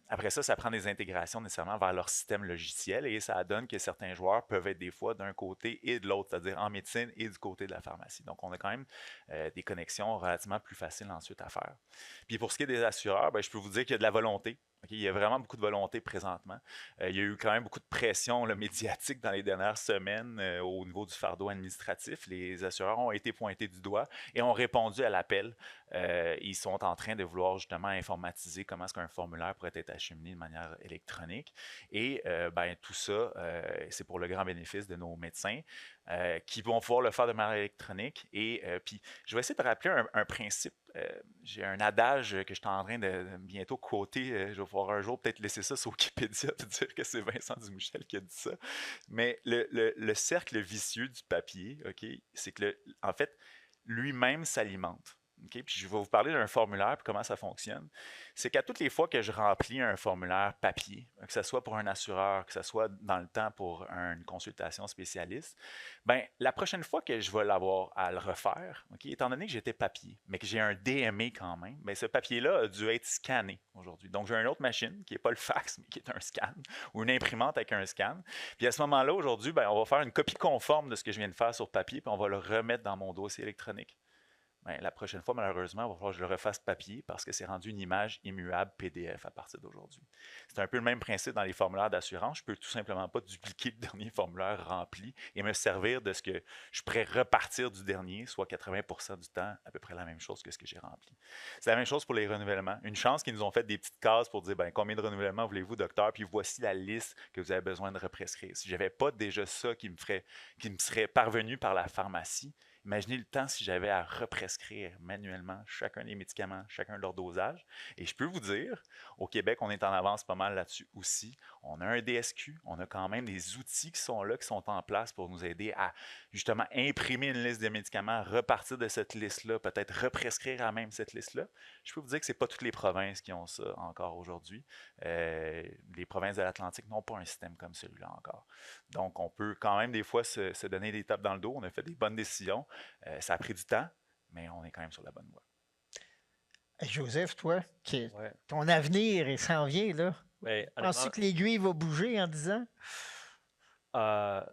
Après ça, ça prend des intégrations nécessairement vers leur système logiciel et ça donne que certains joueurs peuvent être des fois d'un côté et de l'autre, c'est-à-dire en médecine et du côté de la pharmacie. Donc, on a quand même des connexions relativement plus faciles ensuite à faire. Puis pour ce qui est des assureurs, je peux vous dire qu'il y a de la volonté. Okay, il y a vraiment beaucoup de volonté présentement. Il y a eu quand même beaucoup de pression médiatique dans les dernières semaines au niveau du fardeau administratif. Les assureurs ont été pointés du doigt et ont répondu à l'appel. Ils sont en train de vouloir justement informatiser comment est-ce qu'un formulaire pourrait être acheminé de manière électronique. Et tout ça, c'est pour le grand bénéfice de nos médecins qui vont pouvoir le faire de manière électronique. Et puis, je vais essayer de rappeler un principe. J'ai un adage que je suis en train de bientôt quoter. Je vais pouvoir un jour peut-être laisser ça sur Wikipédia et dire que c'est Vincent Dumouchel qui a dit ça. Mais le cercle vicieux du papier, c'est que, en fait, lui-même s'alimente. OK? Puis je vais vous parler d'un formulaire et comment ça fonctionne. C'est qu'à toutes les fois que je remplis un formulaire papier, que ce soit pour un assureur, que ce soit dans le temps pour une consultation spécialiste, ben, la prochaine fois que je vais l'avoir à le refaire, OK, étant donné que j'étais papier, mais que j'ai un DME quand même, ben, ce papier-là a dû être scanné aujourd'hui. Donc, j'ai une autre machine qui n'est pas le fax, mais qui est un scan, ou une imprimante avec un scan. Puis à ce moment-là, aujourd'hui, ben, on va faire une copie conforme de ce que je viens de faire sur papier, puis on va le remettre dans mon dossier électronique. Ben, la prochaine fois, malheureusement, il va falloir que je le refasse papier parce que c'est rendu une image immuable PDF à partir d'aujourd'hui. C'est un peu le même principe dans les formulaires d'assurance. Je ne peux tout simplement pas dupliquer le dernier formulaire rempli et me servir de ce que je pourrais repartir du dernier, soit 80% du temps, à peu près la même chose que ce que j'ai rempli. C'est la même chose pour les renouvellements. Une chance qu'ils nous ont fait des petites cases pour dire ben, combien de renouvellements voulez-vous, docteur, puis voici la liste que vous avez besoin de represcrire. Si je n'avais pas déjà ça qui me serait parvenu par la pharmacie, imaginez le temps si j'avais à represcrire manuellement chacun des médicaments, chacun de leur dosage. Et je peux vous dire, au Québec, on est en avance pas mal là-dessus aussi. On a un DSQ, on a quand même des outils qui sont là, qui sont en place pour nous aider à justement imprimer une liste de médicaments, repartir de cette liste-là, peut-être represcrire à même cette liste-là. Je peux vous dire que ce n'est pas toutes les provinces qui ont ça encore aujourd'hui. Les provinces de l'Atlantique n'ont pas un système comme celui-là encore. Donc, on peut quand même des fois se donner des tapes dans le dos. On a fait des bonnes décisions. Ça a pris du temps, mais on est quand même sur la bonne voie. Hey, Joseph, toi, Ouais. ton avenir s'en vient, là. Mais Penses-tu honnêtement, que l'aiguille va bouger en 10 ans? euh,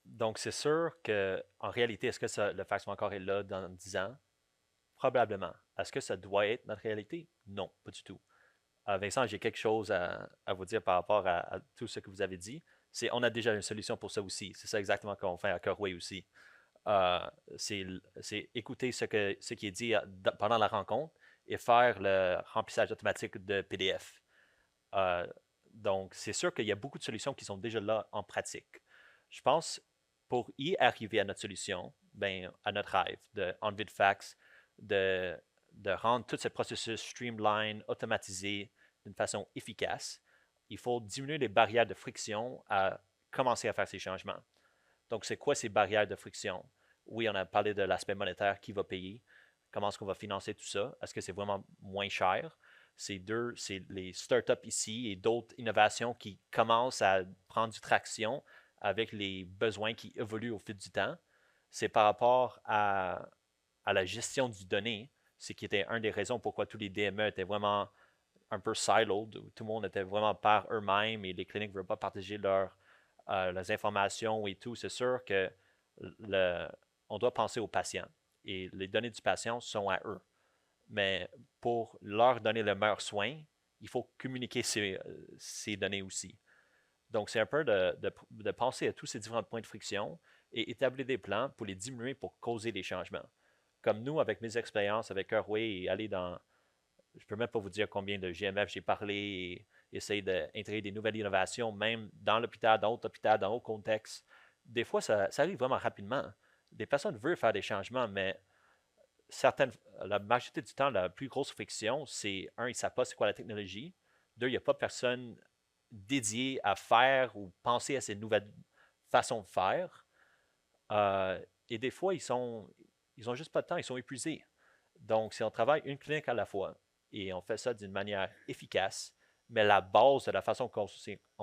donc c'est sûr que en réalité, est-ce que le fax va encore être là dans 10 ans? Probablement. Est-ce que ça doit être notre réalité? Non, pas du tout. Vincent, j'ai quelque chose à vous dire par rapport à tout ce que vous avez dit. On a déjà une solution pour ça aussi. C'est ça exactement qu'on fait à Corway aussi. Euh, c'est écouter ce qui est dit pendant la rencontre et faire le remplissage automatique de PDF. Euh, donc, c'est sûr qu'il y a beaucoup de solutions qui sont déjà là en pratique. Je pense, pour y arriver à notre solution, ben, à notre rêve d'enlever le fax, de rendre tout ce processus streamline, automatisé d'une façon efficace, il faut diminuer les barrières de friction à commencer à faire ces changements. Donc, c'est quoi ces barrières de friction? Oui, on a parlé de l'aspect monétaire, qui va payer, comment est-ce qu'on va financer tout ça, est-ce que c'est vraiment moins cher? C'est les startups ici et d'autres innovations qui commencent à prendre du traction avec les besoins qui évoluent au fil du temps. C'est par rapport à la gestion du données, ce qui était une des raisons pourquoi tous les DME étaient vraiment un peu siloed, où tout le monde était vraiment par eux-mêmes et les cliniques ne veulent pas partager leurs informations et tout. C'est sûr que on doit penser aux patients et les données du patient sont à eux. Mais pour leur donner le meilleur soin, il faut communiquer ces données aussi. Donc, c'est un peu de penser à tous ces différents points de friction et établir des plans pour les diminuer pour causer des changements. Comme nous, avec mes expériences avec Earthway et aller dans, je ne peux même pas vous dire combien de GMF j'ai parlé et essayer d'intégrer des nouvelles innovations, même dans l'hôpital, dans d'autres hôpitaux, dans d'autres contextes. Des fois, ça arrive vraiment rapidement. Des personnes veulent faire des changements, mais la majorité du temps, la plus grosse friction, c'est un, ils ne savent pas c'est quoi la technologie. Deux, il n'y a pas personne dédiée à faire ou penser à ces nouvelles façons de faire. Et des fois, ils ont juste pas de temps, ils sont épuisés. Donc, si on travaille une clinique à la fois et on fait ça d'une manière efficace, mais la base de la façon qu'on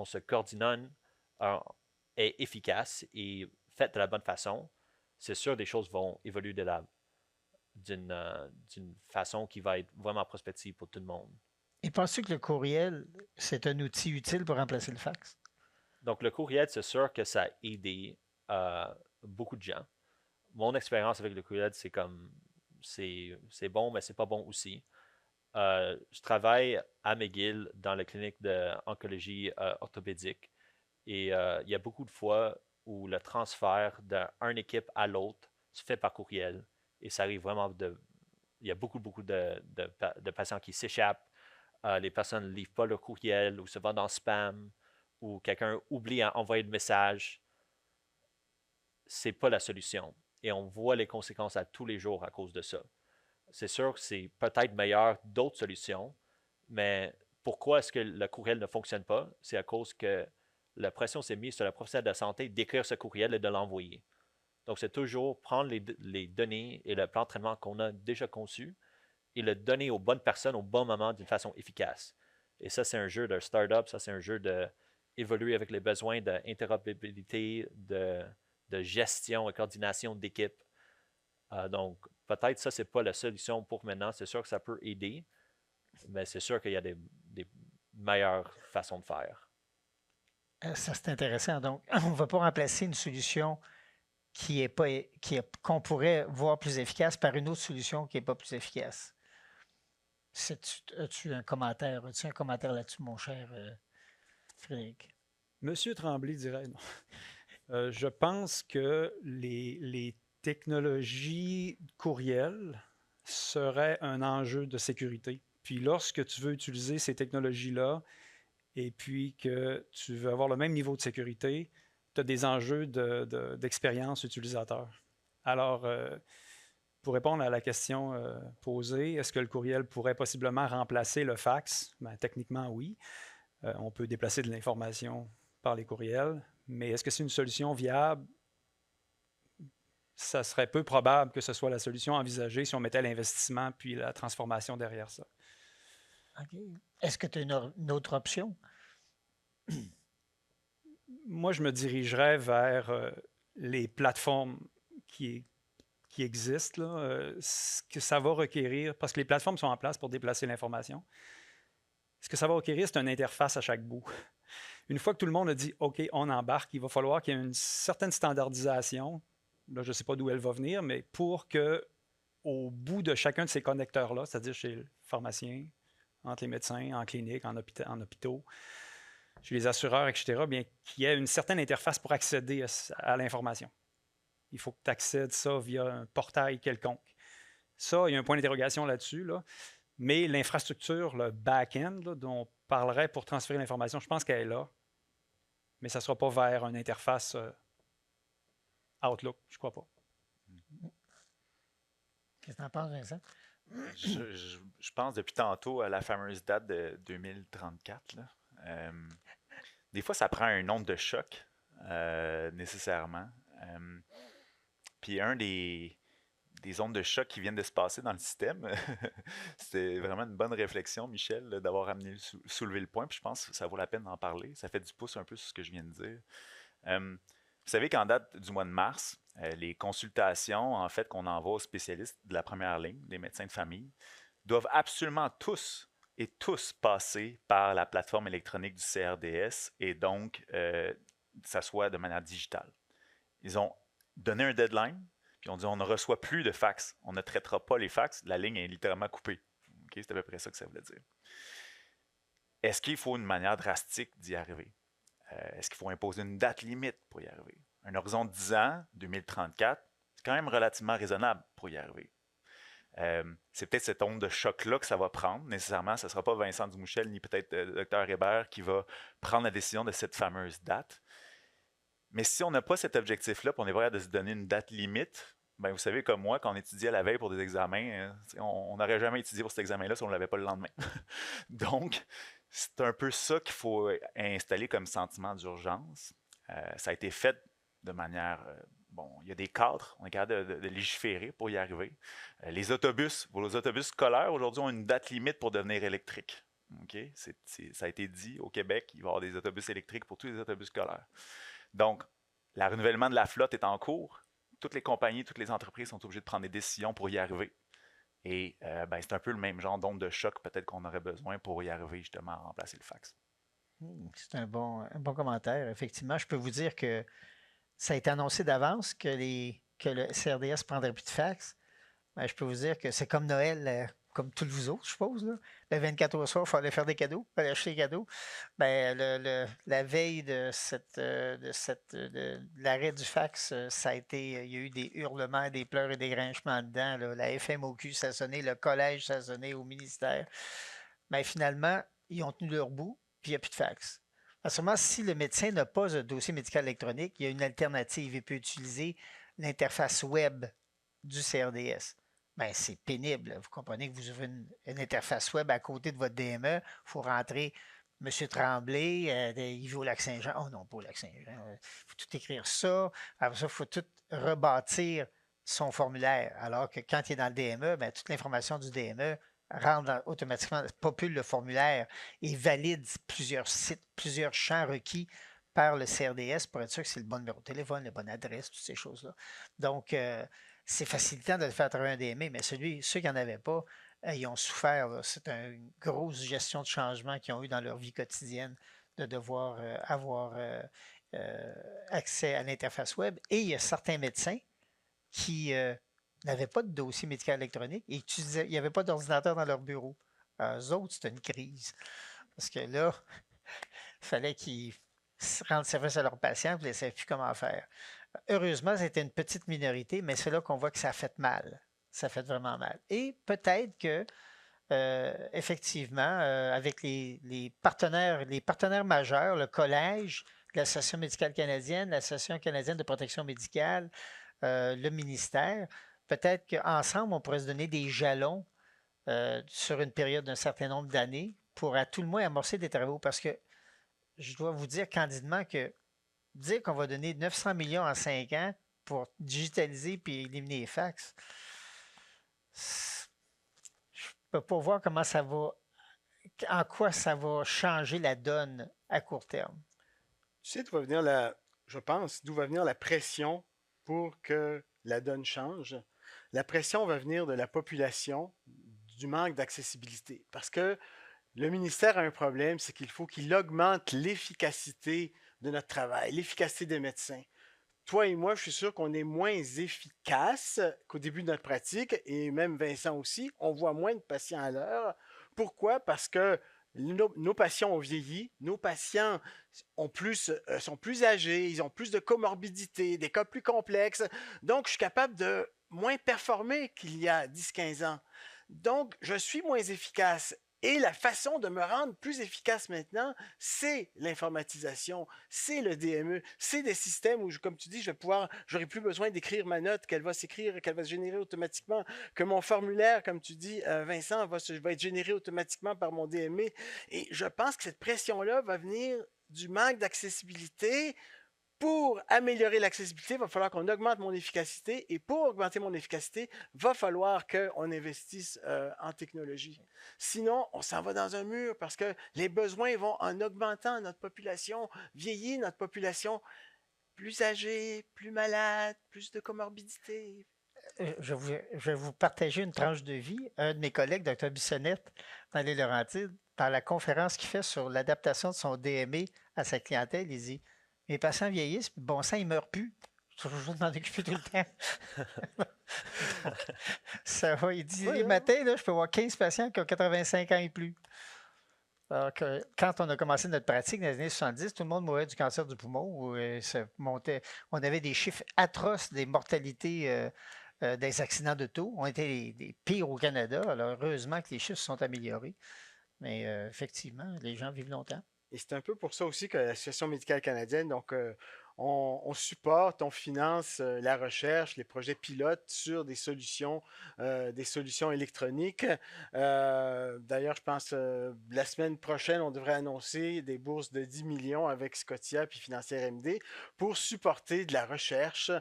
se coordonne est efficace et faite de la bonne façon, c'est sûr des choses vont évoluer d'une façon qui va être vraiment prospective pour tout le monde. Et penses-tu que le courriel, c'est un outil utile pour remplacer le fax? Donc, le courriel, c'est sûr que ça a aidé beaucoup de gens. Mon expérience avec le courriel, c'est bon, mais c'est pas bon aussi. Je travaille à McGill dans la clinique d'oncologie orthopédique et il y a beaucoup de fois où le transfert d'une équipe à l'autre se fait par courriel et ça arrive vraiment il y a beaucoup de patients qui s'échappent, les personnes ne livrent pas leur courriel ou se vont dans spam ou quelqu'un oublie à envoyer le message. C'est pas la solution et on voit les conséquences à tous les jours à cause de ça. C'est sûr que c'est peut-être meilleur d'autres solutions, mais pourquoi est-ce que le courriel ne fonctionne pas? C'est à cause que la pression s'est mise sur le professionnel de la santé d'écrire ce courriel et de l'envoyer. Donc, c'est toujours prendre les données et le plan d'entraînement qu'on a déjà conçu et le donner aux bonnes personnes au bon moment d'une façon efficace. Et ça, c'est un jeu de start-up, ça, c'est un jeu d'évoluer avec les besoins d'interopérabilité, de gestion et coordination d'équipe. Donc, peut-être ça, c'est pas la solution pour maintenant. C'est sûr que ça peut aider, mais c'est sûr qu'il y a des meilleures façons de faire. Ça, c'est intéressant. Donc, on ne va pas remplacer une solution qu'on pourrait voir plus efficace par une autre solution qui n'est pas plus efficace. As-tu un commentaire là-dessus, mon cher Frédéric? Monsieur Tremblay dirait non. Je pense que les technologies courriel seraient un enjeu de sécurité. Puis lorsque tu veux utiliser ces technologies-là et puis que tu veux avoir le même niveau de sécurité, tu as des enjeux d'expérience utilisateur. Alors, pour répondre à la question posée, est-ce que le courriel pourrait possiblement remplacer le fax? Ben, techniquement, oui. On peut déplacer de l'information par les courriels, mais est-ce que c'est une solution viable? Ça serait peu probable que ce soit la solution envisagée si on mettait l'investissement puis la transformation derrière ça. OK. Est-ce que tu as une autre option? Moi, je me dirigerais vers les plateformes qui existent, là, ce que ça va requérir, parce que les plateformes sont en place pour déplacer l'information. Ce que ça va requérir, c'est une interface à chaque bout. Une fois que tout le monde a dit « OK, on embarque », il va falloir qu'il y ait une certaine standardisation. Là, je ne sais pas d'où elle va venir, mais pour qu'au bout de chacun de ces connecteurs-là, c'est-à-dire chez le pharmacien, entre les médecins, en clinique, en hôpitaux, chez les assureurs, etc., bien qu'il y ait une certaine interface pour accéder à l'information. Il faut que tu accèdes ça via un portail quelconque. Ça, il y a un point d'interrogation là-dessus, là. Mais l'infrastructure, le back-end, là, dont on parlerait pour transférer l'information, je pense qu'elle est là. Mais ça ne sera pas vers une interface Outlook, je ne crois pas. Qu'est-ce que tu en penses, Vincent? Je pense depuis tantôt à la fameuse date de 2034. Là. Des fois, ça prend un onde de choc, nécessairement. Puis un des ondes de choc qui viennent de se passer dans le système, c'était vraiment une bonne réflexion, Michel, d'avoir soulevé le point. Puis je pense que ça vaut la peine d'en parler. Ça fait du pouce un peu sur ce que je viens de dire. Vous savez qu'en date du mois de mars, les consultations en fait, qu'on envoie aux spécialistes de la première ligne, des médecins de famille, doivent absolument tous passer par la plateforme électronique du CRDS et donc ça soit de manière digitale. Ils ont donné un deadline, puis on dit on ne reçoit plus de fax, on ne traitera pas les fax, la ligne est littéralement coupée. Okay? C'est à peu près ça que ça voulait dire. Est-ce qu'il faut une manière drastique d'y arriver? Est-ce qu'il faut imposer une date limite pour y arriver? Un horizon de 10 ans, 2034, c'est quand même relativement raisonnable pour y arriver. C'est peut-être cette onde de choc-là que ça va prendre. Nécessairement, ce ne sera pas Vincent Dumouchel ni peut-être le Dr Hébert qui va prendre la décision de cette fameuse date. Mais si on n'a pas cet objectif-là, puis on est prêt à se donner une date limite, ben vous savez, comme moi, quand on étudiait la veille pour des examens, on n'aurait jamais étudié pour cet examen-là si on ne l'avait pas le lendemain. Donc, c'est un peu ça qu'il faut installer comme sentiment d'urgence. Ça a été fait de manière... bon, il y a des cadres, on est capable de légiférer pour y arriver. Les autobus scolaires, aujourd'hui, ont une date limite pour devenir électriques. Okay? Ça a été dit au Québec, il va y avoir des autobus électriques pour tous les autobus scolaires. Donc, le renouvellement de la flotte est en cours. Toutes les compagnies, toutes les entreprises sont obligées de prendre des décisions pour y arriver. Et c'est un peu le même genre d'onde de choc peut-être qu'on aurait besoin pour y arriver justement à remplacer le fax. C'est un bon commentaire. Effectivement, je peux vous dire que ça a été annoncé d'avance que le CRDS ne prendrait plus de fax. Ben, je peux vous dire que c'est comme Noël, comme tous vous autres, je suppose. Là. Le 24 au soir, il fallait faire des cadeaux, il fallait acheter des cadeaux. Ben, la veille de l'arrêt du fax, ça a été, il y a eu des hurlements, des pleurs et des grinchements dedans. Là. La FMOQ, ça a sonné, le collège, ça a sonné au ministère. Mais finalement, ils ont tenu leur bout, puis il n'y a plus de fax. Sûrement, si le médecin n'a pas de dossier médical électronique, il y a une alternative. Il peut utiliser l'interface web du CRDS. Bien, c'est pénible. Vous comprenez que vous ouvrez une interface web à côté de votre DME. Il faut rentrer M. Tremblay, il vit au Lac-Saint-Jean. Oh non, pas au Lac-Saint-Jean. Il faut tout écrire ça. Après ça, il faut tout rebâtir son formulaire. Alors que quand il est dans le DME, ben, toute l'information du DME rentre automatiquement, popule le formulaire et valide plusieurs sites, plusieurs champs requis par le CRDS pour être sûr que c'est le bon numéro de téléphone, la bonne adresse, toutes ces choses-là. Donc, c'est facilitant de le faire à travers un DME, mais ceux qui n'en avaient pas, ils ont souffert. C'est une grosse gestion de changement qu'ils ont eu dans leur vie quotidienne de devoir avoir accès à l'interface web. Et il y a certains médecins qui n'avaient pas de dossier médical électronique et il n'y avait pas d'ordinateur dans leur bureau. Eux autres, c'était une crise. Parce que là, il fallait qu'ils rendent service à leurs patients et ils ne savaient plus comment faire. Heureusement, c'était une petite minorité, mais c'est là qu'on voit que ça a fait mal. Ça fait vraiment mal. Et peut-être que, effectivement, avec les partenaires majeurs, le Collège, l'Association médicale canadienne, l'Association canadienne de protection médicale, le ministère, peut-être qu'ensemble, on pourrait se donner des jalons sur une période d'un certain nombre d'années pour à tout le moins amorcer des travaux. Parce que je dois vous dire candidement que dire qu'on va donner 900 millions en 5 ans pour digitaliser puis éliminer les fax, je ne peux pas voir comment ça va, en quoi ça va changer la donne à court terme. Tu sais d'où va venir je pense, d'où va venir la pression pour que la donne change. La pression va venir de la population, du manque d'accessibilité. Parce que le ministère a un problème, c'est qu'il faut qu'il augmente l'efficacité de notre travail, l'efficacité des médecins. Toi et moi, je suis sûr qu'on est moins efficace qu'au début de notre pratique, et même Vincent aussi, on voit moins de patients à l'heure. Pourquoi? Parce que nos patients ont vieilli, nos patients sont plus âgés, ils ont plus de comorbidités, des cas plus complexes. Donc, je suis capable de moins performer qu'il y a 10-15 ans. Donc, je suis moins efficace. Et la façon de me rendre plus efficace maintenant, c'est l'informatisation, c'est le DME, c'est des systèmes où, comme tu dis, j'aurai plus besoin d'écrire ma note, qu'elle va s'écrire, qu'elle va se générer automatiquement, que mon formulaire, comme tu dis, Vincent, va être généré automatiquement par mon DME. Et je pense que cette pression-là va venir du manque d'accessibilité. Pour améliorer l'accessibilité, il va falloir qu'on augmente mon efficacité. Et pour augmenter mon efficacité, il va falloir qu'on investisse en technologie. Sinon, on s'en va dans un mur parce que les besoins vont en augmentant. Notre population vieillit, notre population plus âgée, plus malade, plus de comorbidités. Je vais vous partager une tranche de vie. Un de mes collègues, Dr. Bissonnette, dans les Laurentides, dans la conférence qu'il fait sur l'adaptation de son DME à sa clientèle, il dit: mes patients vieillissent, puis bon sang, ils ne meurent plus. Je suis toujours m'en occuper tout le temps. Ça va. Il dit, les matins, là, je peux avoir 15 patients qui ont 85 ans et plus. Alors que quand on a commencé notre pratique dans les années 70, tout le monde mourait du cancer du poumon. Ça montait. On avait des chiffres atroces des mortalités des accidents d'auto. On était les pires au Canada. Alors, heureusement que les chiffres se sont améliorés. Mais effectivement, les gens vivent longtemps. Et c'est un peu pour ça aussi que l'Association médicale canadienne, donc, on supporte, on finance la recherche, les projets pilotes sur des solutions électroniques. D'ailleurs, je pense la semaine prochaine, on devrait annoncer des bourses de 10 millions avec Scotia puis Financière MD pour supporter de la recherche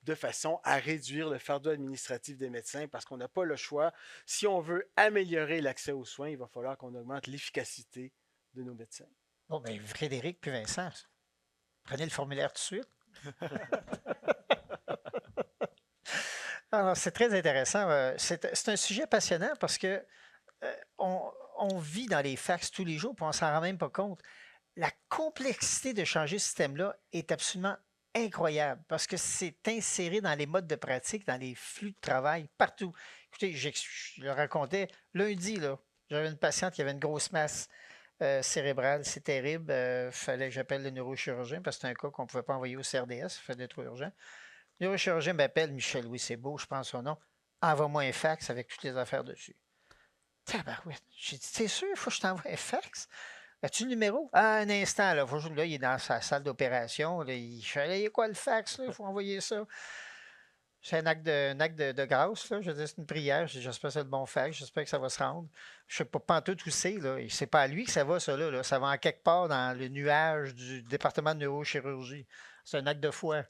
de façon à réduire le fardeau administratif des médecins parce qu'on n'a pas le choix. Si on veut améliorer l'accès aux soins, il va falloir qu'on augmente l'efficacité de nos médecins. Bon, bien, Frédéric puis Vincent, prenez le formulaire tout de suite. Alors, c'est très intéressant. C'est un sujet passionnant parce que on vit dans les fax tous les jours et on ne s'en rend même pas compte. La complexité de changer ce système-là est absolument incroyable parce que c'est inséré dans les modes de pratique, dans les flux de travail, partout. Écoutez, je le racontais lundi, là, j'avais une patiente qui avait une grosse masse cérébrale, c'est terrible. Fallait que j'appelle le neurochirurgien parce que c'est un cas qu'on ne pouvait pas envoyer au CRDS, ça fallait trop urgent. Le neurochirurgien m'appelle, Michel-Louis, c'est beau, je pense son nom. Envoie-moi un fax avec toutes les affaires dessus. Tabarouette. J'ai dit, t'es sûr, il faut que je t'envoie un fax? As-tu le numéro? Ah, un instant, là, il est dans sa salle d'opération. Il y a quoi le fax? Il faut envoyer ça. C'est un acte de grâce, là. Je veux dire, c'est une prière. J'espère que c'est le bon fax. J'espère que ça va se rendre. Je ne sais pas pantoute où c'est, là. Et c'est pas à lui que ça va, ça, là. Ça va en quelque part dans le nuage du département de neurochirurgie. C'est un acte de foi.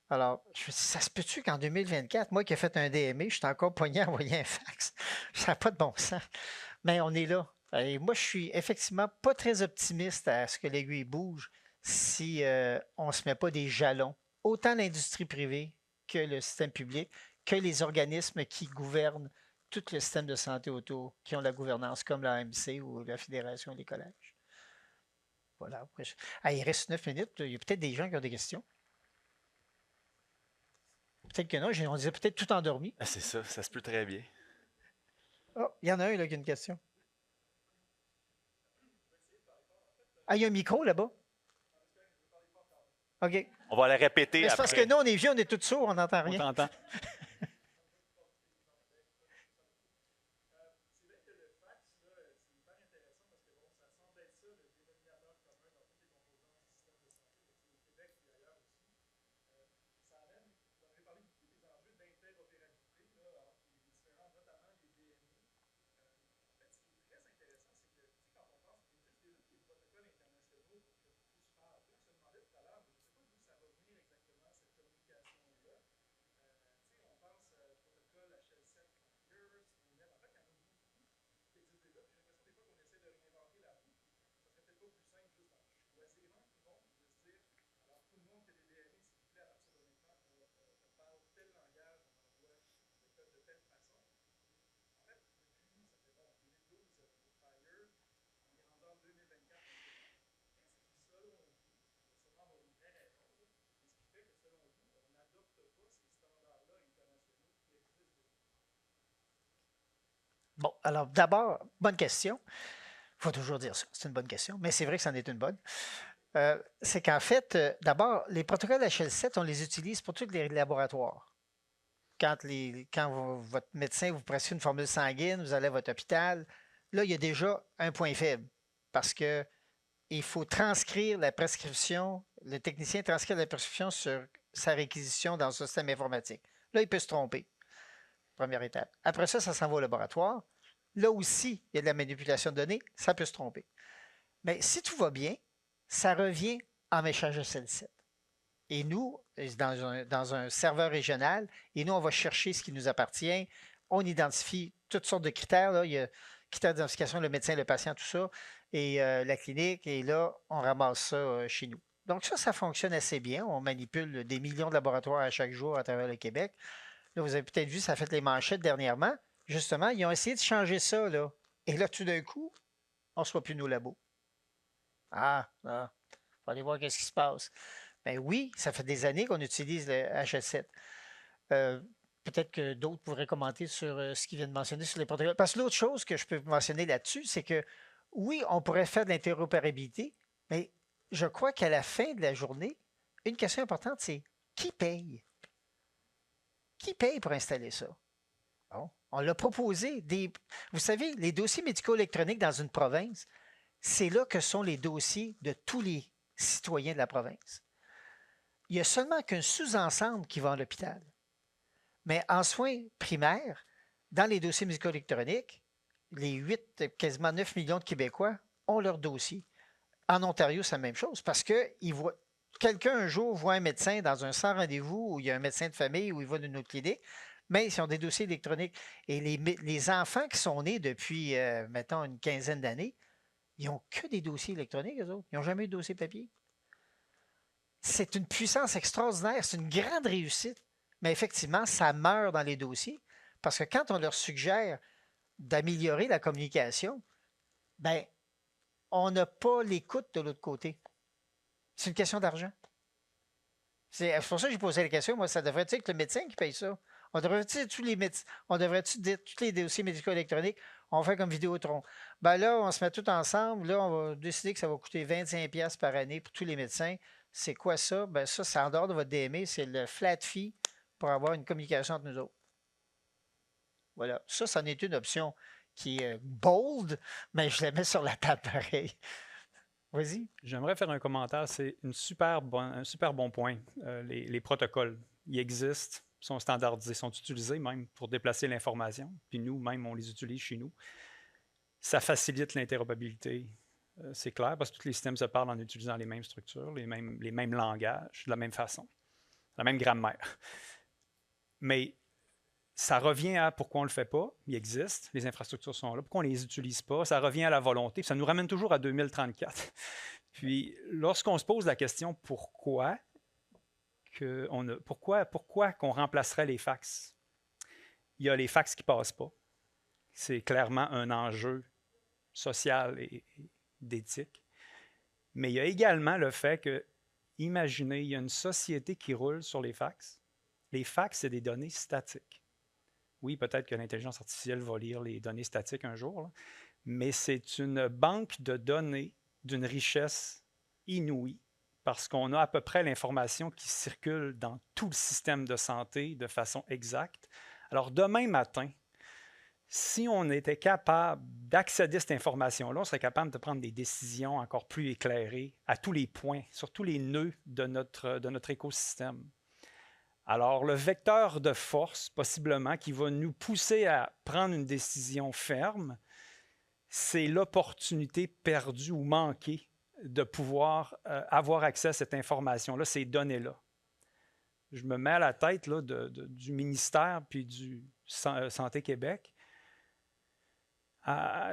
Alors, je me dis, ça se peut-tu qu'en 2024, moi qui ai fait un DME, je suis encore pogné à envoyer un fax? Ça n'a pas de bon sens. Mais on est là. Et moi, je suis effectivement pas très optimiste à ce que l'aiguille bouge si on ne se met pas des jalons. Autant l'industrie privée que le système public, que les organismes qui gouvernent tout le système de santé autour, qui ont la gouvernance, comme l'AMC ou la Fédération des collèges. Voilà. Il reste 9 minutes. Il y a peut-être des gens qui ont des questions. Peut-être que non. On disait peut-être tout endormi. Ah, c'est ça se peut très bien. Oh, il y en a un là, qui a une question. Ah, il y a un micro là-bas. OK. On va la répéter Mais c'est après. parce que nous, on est vieux, on est tous sourds, on n'entend On rien. t'entend. Bon, alors d'abord, bonne question. Il faut toujours dire ça, c'est une bonne question, mais c'est vrai que c'en est une bonne. C'est qu'en fait, d'abord, les protocoles HL7, on les utilise pour tous les laboratoires. Quand votre médecin vous prescrit une formule sanguine, vous allez à votre hôpital, là, il y a déjà un point faible parce que il faut transcrire la prescription, le technicien transcrit la prescription sur sa réquisition dans un système informatique. Là, il peut se tromper. Première étape. Après ça, ça s'en va au laboratoire. Là aussi, il y a de la manipulation de données, ça peut se tromper. Mais si tout va bien, ça revient en message SL7. Et nous, dans un serveur régional, et nous, on va chercher ce qui nous appartient. On identifie toutes sortes de critères. Là. Il y a critères d'identification, le médecin, le patient, tout ça, et la clinique. Et là, on ramasse ça chez nous. Donc ça fonctionne assez bien. On manipule des millions de laboratoires à chaque jour à travers le Québec. Là, vous avez peut-être vu, ça a fait les manchettes dernièrement. Justement, ils ont essayé de changer ça, là. Et là, tout d'un coup, on ne soit plus nos labos. Il faut aller voir qu'est-ce qui se passe. Ben oui, ça fait des années qu'on utilise le HL7. Peut-être que d'autres pourraient commenter sur ce qu'ils viennent de mentionner sur les protocoles. Parce que l'autre chose que je peux mentionner là-dessus, c'est que oui, on pourrait faire de l'interopérabilité, mais je crois qu'à la fin de la journée, une question importante, c'est qui paye? Qui paye pour installer ça? Bon, on l'a proposé. Vous savez, les dossiers médicaux électroniques dans une province, c'est là que sont les dossiers de tous les citoyens de la province. Il n'y a seulement qu'un sous-ensemble qui va à l'hôpital. Mais en soins primaires, dans les dossiers médicaux électroniques, les 8, quasiment 9 millions de Québécois ont leur dossier. En Ontario, c'est la même chose parce que quelqu'un un jour voit un médecin dans un sans rendez-vous où il y a un médecin de famille ou il va d'une autre clinique, mais ils ont des dossiers électroniques. Et les enfants qui sont nés depuis, mettons, une quinzaine d'années, ils n'ont que des dossiers électroniques, eux autres. Ils n'ont jamais eu de dossier papier. C'est une puissance extraordinaire, c'est une grande réussite. Mais effectivement, ça meurt dans les dossiers parce que quand on leur suggère d'améliorer la communication, ben, on n'a pas l'écoute de l'autre côté. C'est une question d'argent. C'est pour ça que j'ai posé la question. Moi, ça devrait être le médecin qui paye ça. On devrait-tu dire tous les dossiers médicaux électroniques, on fait comme Vidéotron. Ben là, on se met tout ensemble. Là, on va décider que ça va coûter 25$ par année pour tous les médecins. C'est quoi ça? Ben ça, c'est en dehors de votre DME, c'est le flat fee pour avoir une communication entre nous autres. Voilà. Ça, c'en est une option qui est bold, mais je la mets sur la table pareil. Vas-y. J'aimerais faire un commentaire. C'est un super bon point. Les protocoles, ils existent. sont standardisés, sont utilisés même pour déplacer l'information. Puis nous, même, on les utilise chez nous. Ça facilite l'interopérabilité. C'est clair, parce que tous les systèmes se parlent en utilisant les mêmes structures, les mêmes langages, de la même façon, la même grammaire. Mais ça revient à pourquoi on ne le fait pas. Il existe, les infrastructures sont là. Pourquoi on ne les utilise pas? Ça revient à la volonté. Puis ça nous ramène toujours à 2034. Puis lorsqu'on se pose la question pourquoi qu'on remplacerait les fax? Il y a les fax qui ne passent pas. C'est clairement un enjeu social et d'éthique. Mais il y a également le fait que, imaginez, il y a une société qui roule sur les fax. Les fax, c'est des données statiques. Oui, peut-être que l'intelligence artificielle va lire les données statiques un jour, là, mais c'est une banque de données d'une richesse inouïe parce qu'on a à peu près l'information qui circule dans tout le système de santé de façon exacte. Alors, demain matin, si on était capable d'accéder à cette information-là, on serait capable de prendre des décisions encore plus éclairées à tous les points, sur tous les nœuds de notre écosystème. Alors, le vecteur de force, possiblement, qui va nous pousser à prendre une décision ferme, c'est l'opportunité perdue ou manquée de pouvoir avoir accès à cette information-là, ces données-là. Je me mets à la tête là, du ministère puis du Santé Québec.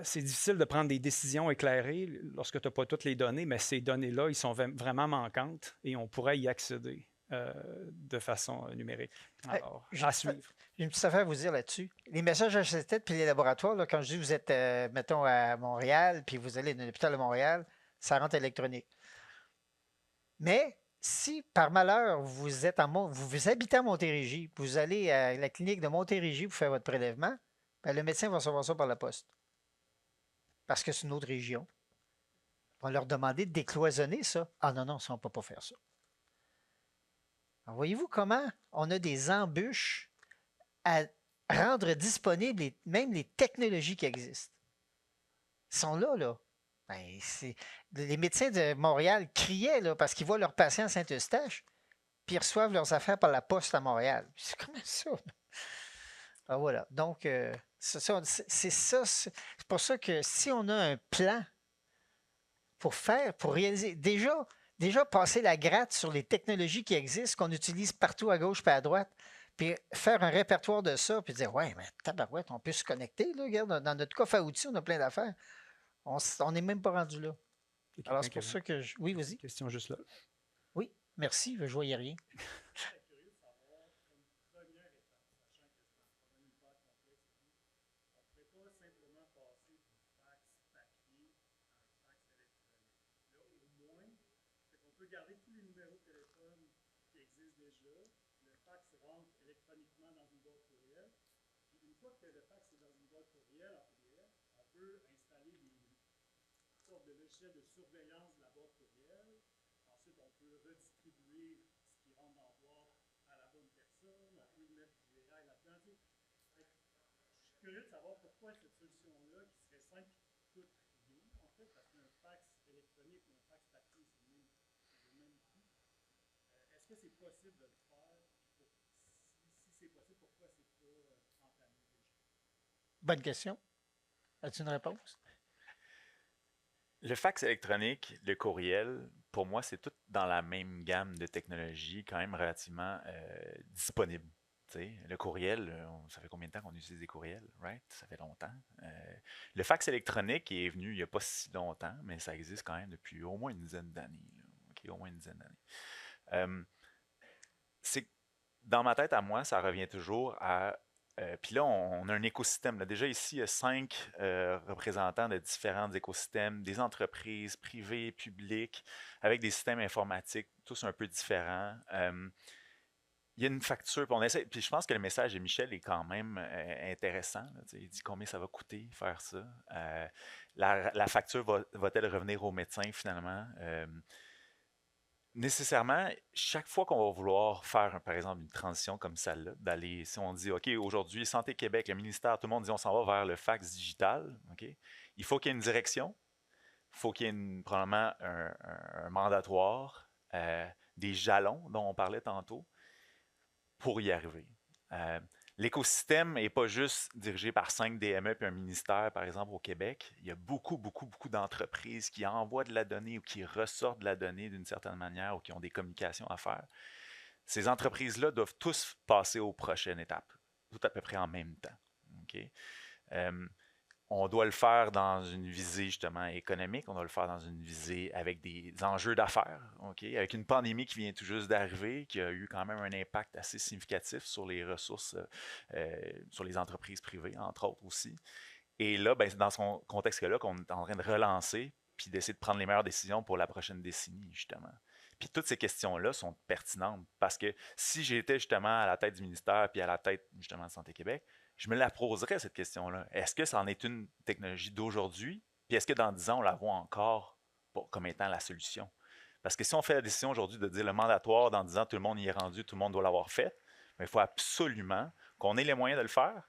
C'est difficile de prendre des décisions éclairées lorsque tu n'as pas toutes les données, mais ces données-là, ils sont vraiment manquantes et on pourrait y accéder de façon numérique. Alors, à suivre. J'ai une petite affaire à vous dire là-dessus. Les messages HST puis les laboratoires, là, quand je dis vous êtes, mettons, à Montréal, puis vous allez dans l'hôpital de Montréal, ça rentre électronique. Mais si, par malheur, vous habitez à Montérégie, vous allez à la clinique de Montérégie pour faire votre prélèvement, ben, le médecin va recevoir ça par la poste. Parce que c'est une autre région. On va leur demander de décloisonner ça. Ah non, ça, on ne peut pas faire ça. Alors, voyez-vous comment on a des embûches à rendre disponibles même les technologies qui existent? Ils sont là, là. Ben, les médecins de Montréal criaient là, parce qu'ils voient leurs patients à Saint-Eustache, puis ils reçoivent leurs affaires par la poste à Montréal. C'est comment ça? Alors voilà. Donc, c'est ça. C'est pour ça que si on a un plan pour réaliser, déjà passer la gratte sur les technologies qui existent, qu'on utilise partout à gauche et à droite, puis faire un répertoire de ça, puis dire, ouais, mais tabarouette, on peut se connecter, là, regarde, dans notre coffre à outils, on a plein d'affaires. On n'est même pas rendu là. Alors, c'est pour ça que oui, vas-y. Question juste là. Oui, merci, je ne voyais rien. Garder tous les numéros de téléphone qui existent déjà. Le fax rentre électroniquement dans une boîte courriel. Puis une fois que le fax est dans une boîte courriel en PDF, on peut installer des sortes de logiciels de surveillance de la boîte courriel. Ensuite, on peut redistribuer ce qui rentre dans la boîte à la bonne personne. On peut mettre du AI là-dedans. Je suis curieux de savoir pourquoi cette solution-là, qui serait simple et qui coûte rien, en fait, parce qu'un fax électronique ou un fax papier, c'est le même. Est-ce que c'est possible de le faire? Si c'est possible, pourquoi c'est pas entamé déjà? Bonne question. As-tu une réponse? Le fax électronique, le courriel, pour moi, c'est tout dans la même gamme de technologies, quand même relativement disponibles. Le courriel, ça fait combien de temps qu'on utilise des courriels, right? Ça fait longtemps. Le fax électronique est venu il n'y a pas si longtemps, mais ça existe quand même depuis au moins une dizaine d'années. Okay, au moins une dizaine d'années. C'est dans ma tête à moi, ça revient toujours à. Puis là, on a un écosystème. Là. Déjà ici, il y a 5 représentants de différents écosystèmes, des entreprises privées, publiques, avec des systèmes informatiques, tous un peu différents. Il y a une facture, puis je pense que le message de Michel est quand même intéressant. Là, il dit combien ça va coûter faire ça. La facture va-t-elle revenir au médecin finalement? Nécessairement, chaque fois qu'on va vouloir faire, par exemple, une transition comme celle-là, d'aller, si on dit, OK, aujourd'hui, Santé Québec, le ministère, tout le monde dit, on s'en va vers le fax digital, OK? Il faut qu'il y ait une direction, il faut qu'il y ait probablement un mandatoire, des jalons dont on parlait tantôt, pour y arriver. L'écosystème n'est pas juste dirigé par 5 DME puis un ministère, par exemple, au Québec. Il y a beaucoup d'entreprises qui envoient de la donnée ou qui ressortent de la donnée d'une certaine manière ou qui ont des communications à faire. Ces entreprises-là doivent tous passer aux prochaines étapes, tout à peu près en même temps. Okay? On doit le faire dans une visée justement économique, on doit le faire dans une visée avec des enjeux d'affaires, okay? Avec une pandémie qui vient tout juste d'arriver, qui a eu quand même un impact assez significatif sur les ressources, sur les entreprises privées, entre autres aussi. Et là, ben, c'est dans ce contexte-là qu'on est en train de relancer puis d'essayer de prendre les meilleures décisions pour la prochaine décennie, justement. Puis toutes ces questions-là sont pertinentes parce que si j'étais justement à la tête du ministère puis à la tête justement de Santé Québec, je me la poserais cette question-là. Est-ce que ça en est une technologie d'aujourd'hui? Puis est-ce que dans 10 ans, on la voit encore comme étant la solution? Parce que si on fait la décision aujourd'hui de dire le mandatoire, dans 10 ans, tout le monde y est rendu, tout le monde doit l'avoir fait, mais il faut absolument qu'on ait les moyens de le faire,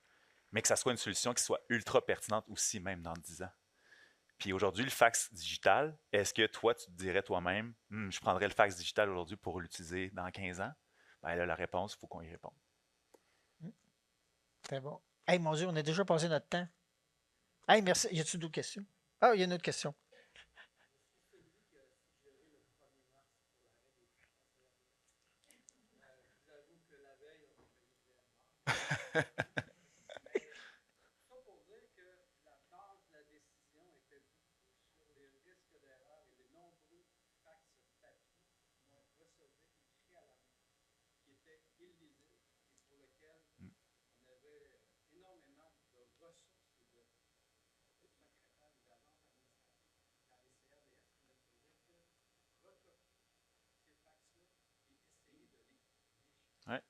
mais que ça soit une solution qui soit ultra pertinente aussi, même dans 10 ans. Puis aujourd'hui, le fax digital, est-ce que toi, tu te dirais toi-même, je prendrais le fax digital aujourd'hui pour l'utiliser dans 15 ans? Bien là, la réponse, il faut qu'on y réponde. C'est bon. Hey, mon Dieu, on a déjà passé notre temps. Hey, merci. Y a-t-il d'autres questions? Ah, il y a une autre question. Ouais.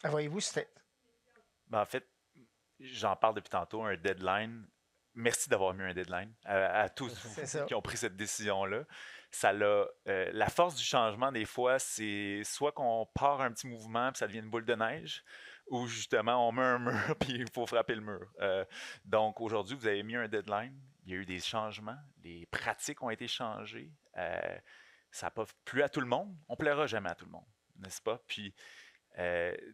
Voyez-vous, c'était. Ben, en fait, j'en parle depuis tantôt, un deadline. Merci d'avoir mis un deadline à tous qui ont pris cette décision-là. Ça la force du changement, des fois, c'est soit qu'on part un petit mouvement puis ça devient une boule de neige, ou justement, on met un mur puis il faut frapper le mur. Donc, aujourd'hui, vous avez mis un deadline. Il y a eu des changements. Les pratiques ont été changées. Ça n'a pas plu à tout le monde. On ne plaira jamais à tout le monde, n'est-ce pas? Puis,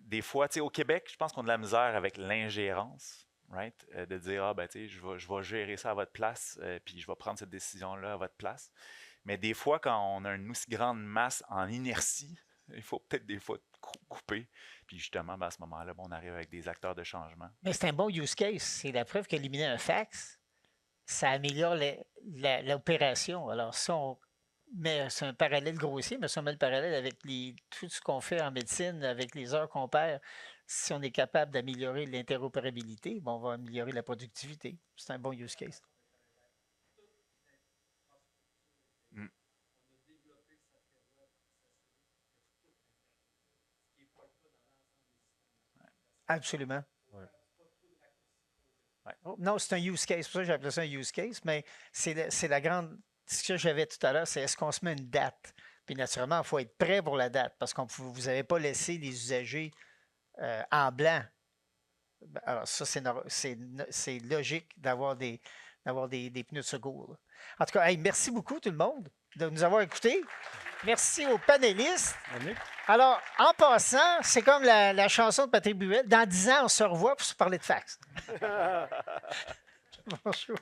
des fois, au Québec, je pense qu'on a de la misère avec l'ingérence, right? De dire, je vais gérer ça à votre place, puis je vais prendre cette décision-là à votre place. Mais des fois, quand on a une aussi grande masse en inertie, il faut peut-être des fois couper. Puis justement, à ce moment-là, on arrive avec des acteurs de changement. Mais c'est un bon use case. C'est la preuve qu'éliminer un fax, ça améliore l'opération. Alors, ça, mais c'est un parallèle grossier, mais si on met le parallèle avec tout ce qu'on fait en médecine, avec les heures qu'on perd, si on est capable d'améliorer l'interopérabilité, on va améliorer la productivité. C'est un bon use case. Absolument. Ouais. Oh, non, c'est un use case. C'est pour ça que j'ai appelé ça un use case, mais c'est la grande. Ce que j'avais tout à l'heure, c'est est-ce qu'on se met une date? Puis naturellement, il faut être prêt pour la date parce que vous n'avez pas laissé les usagers en blanc. Alors, ça, c'est logique d'avoir des pneus de secours. Là. En tout cas, hey, merci beaucoup tout le monde. de nous avoir écoutés. Merci aux panélistes. Yannick? Alors, en passant, c'est comme la chanson de Patrick Bruel. Dans 10 ans, on se revoit pour se parler de fax. Bonjour.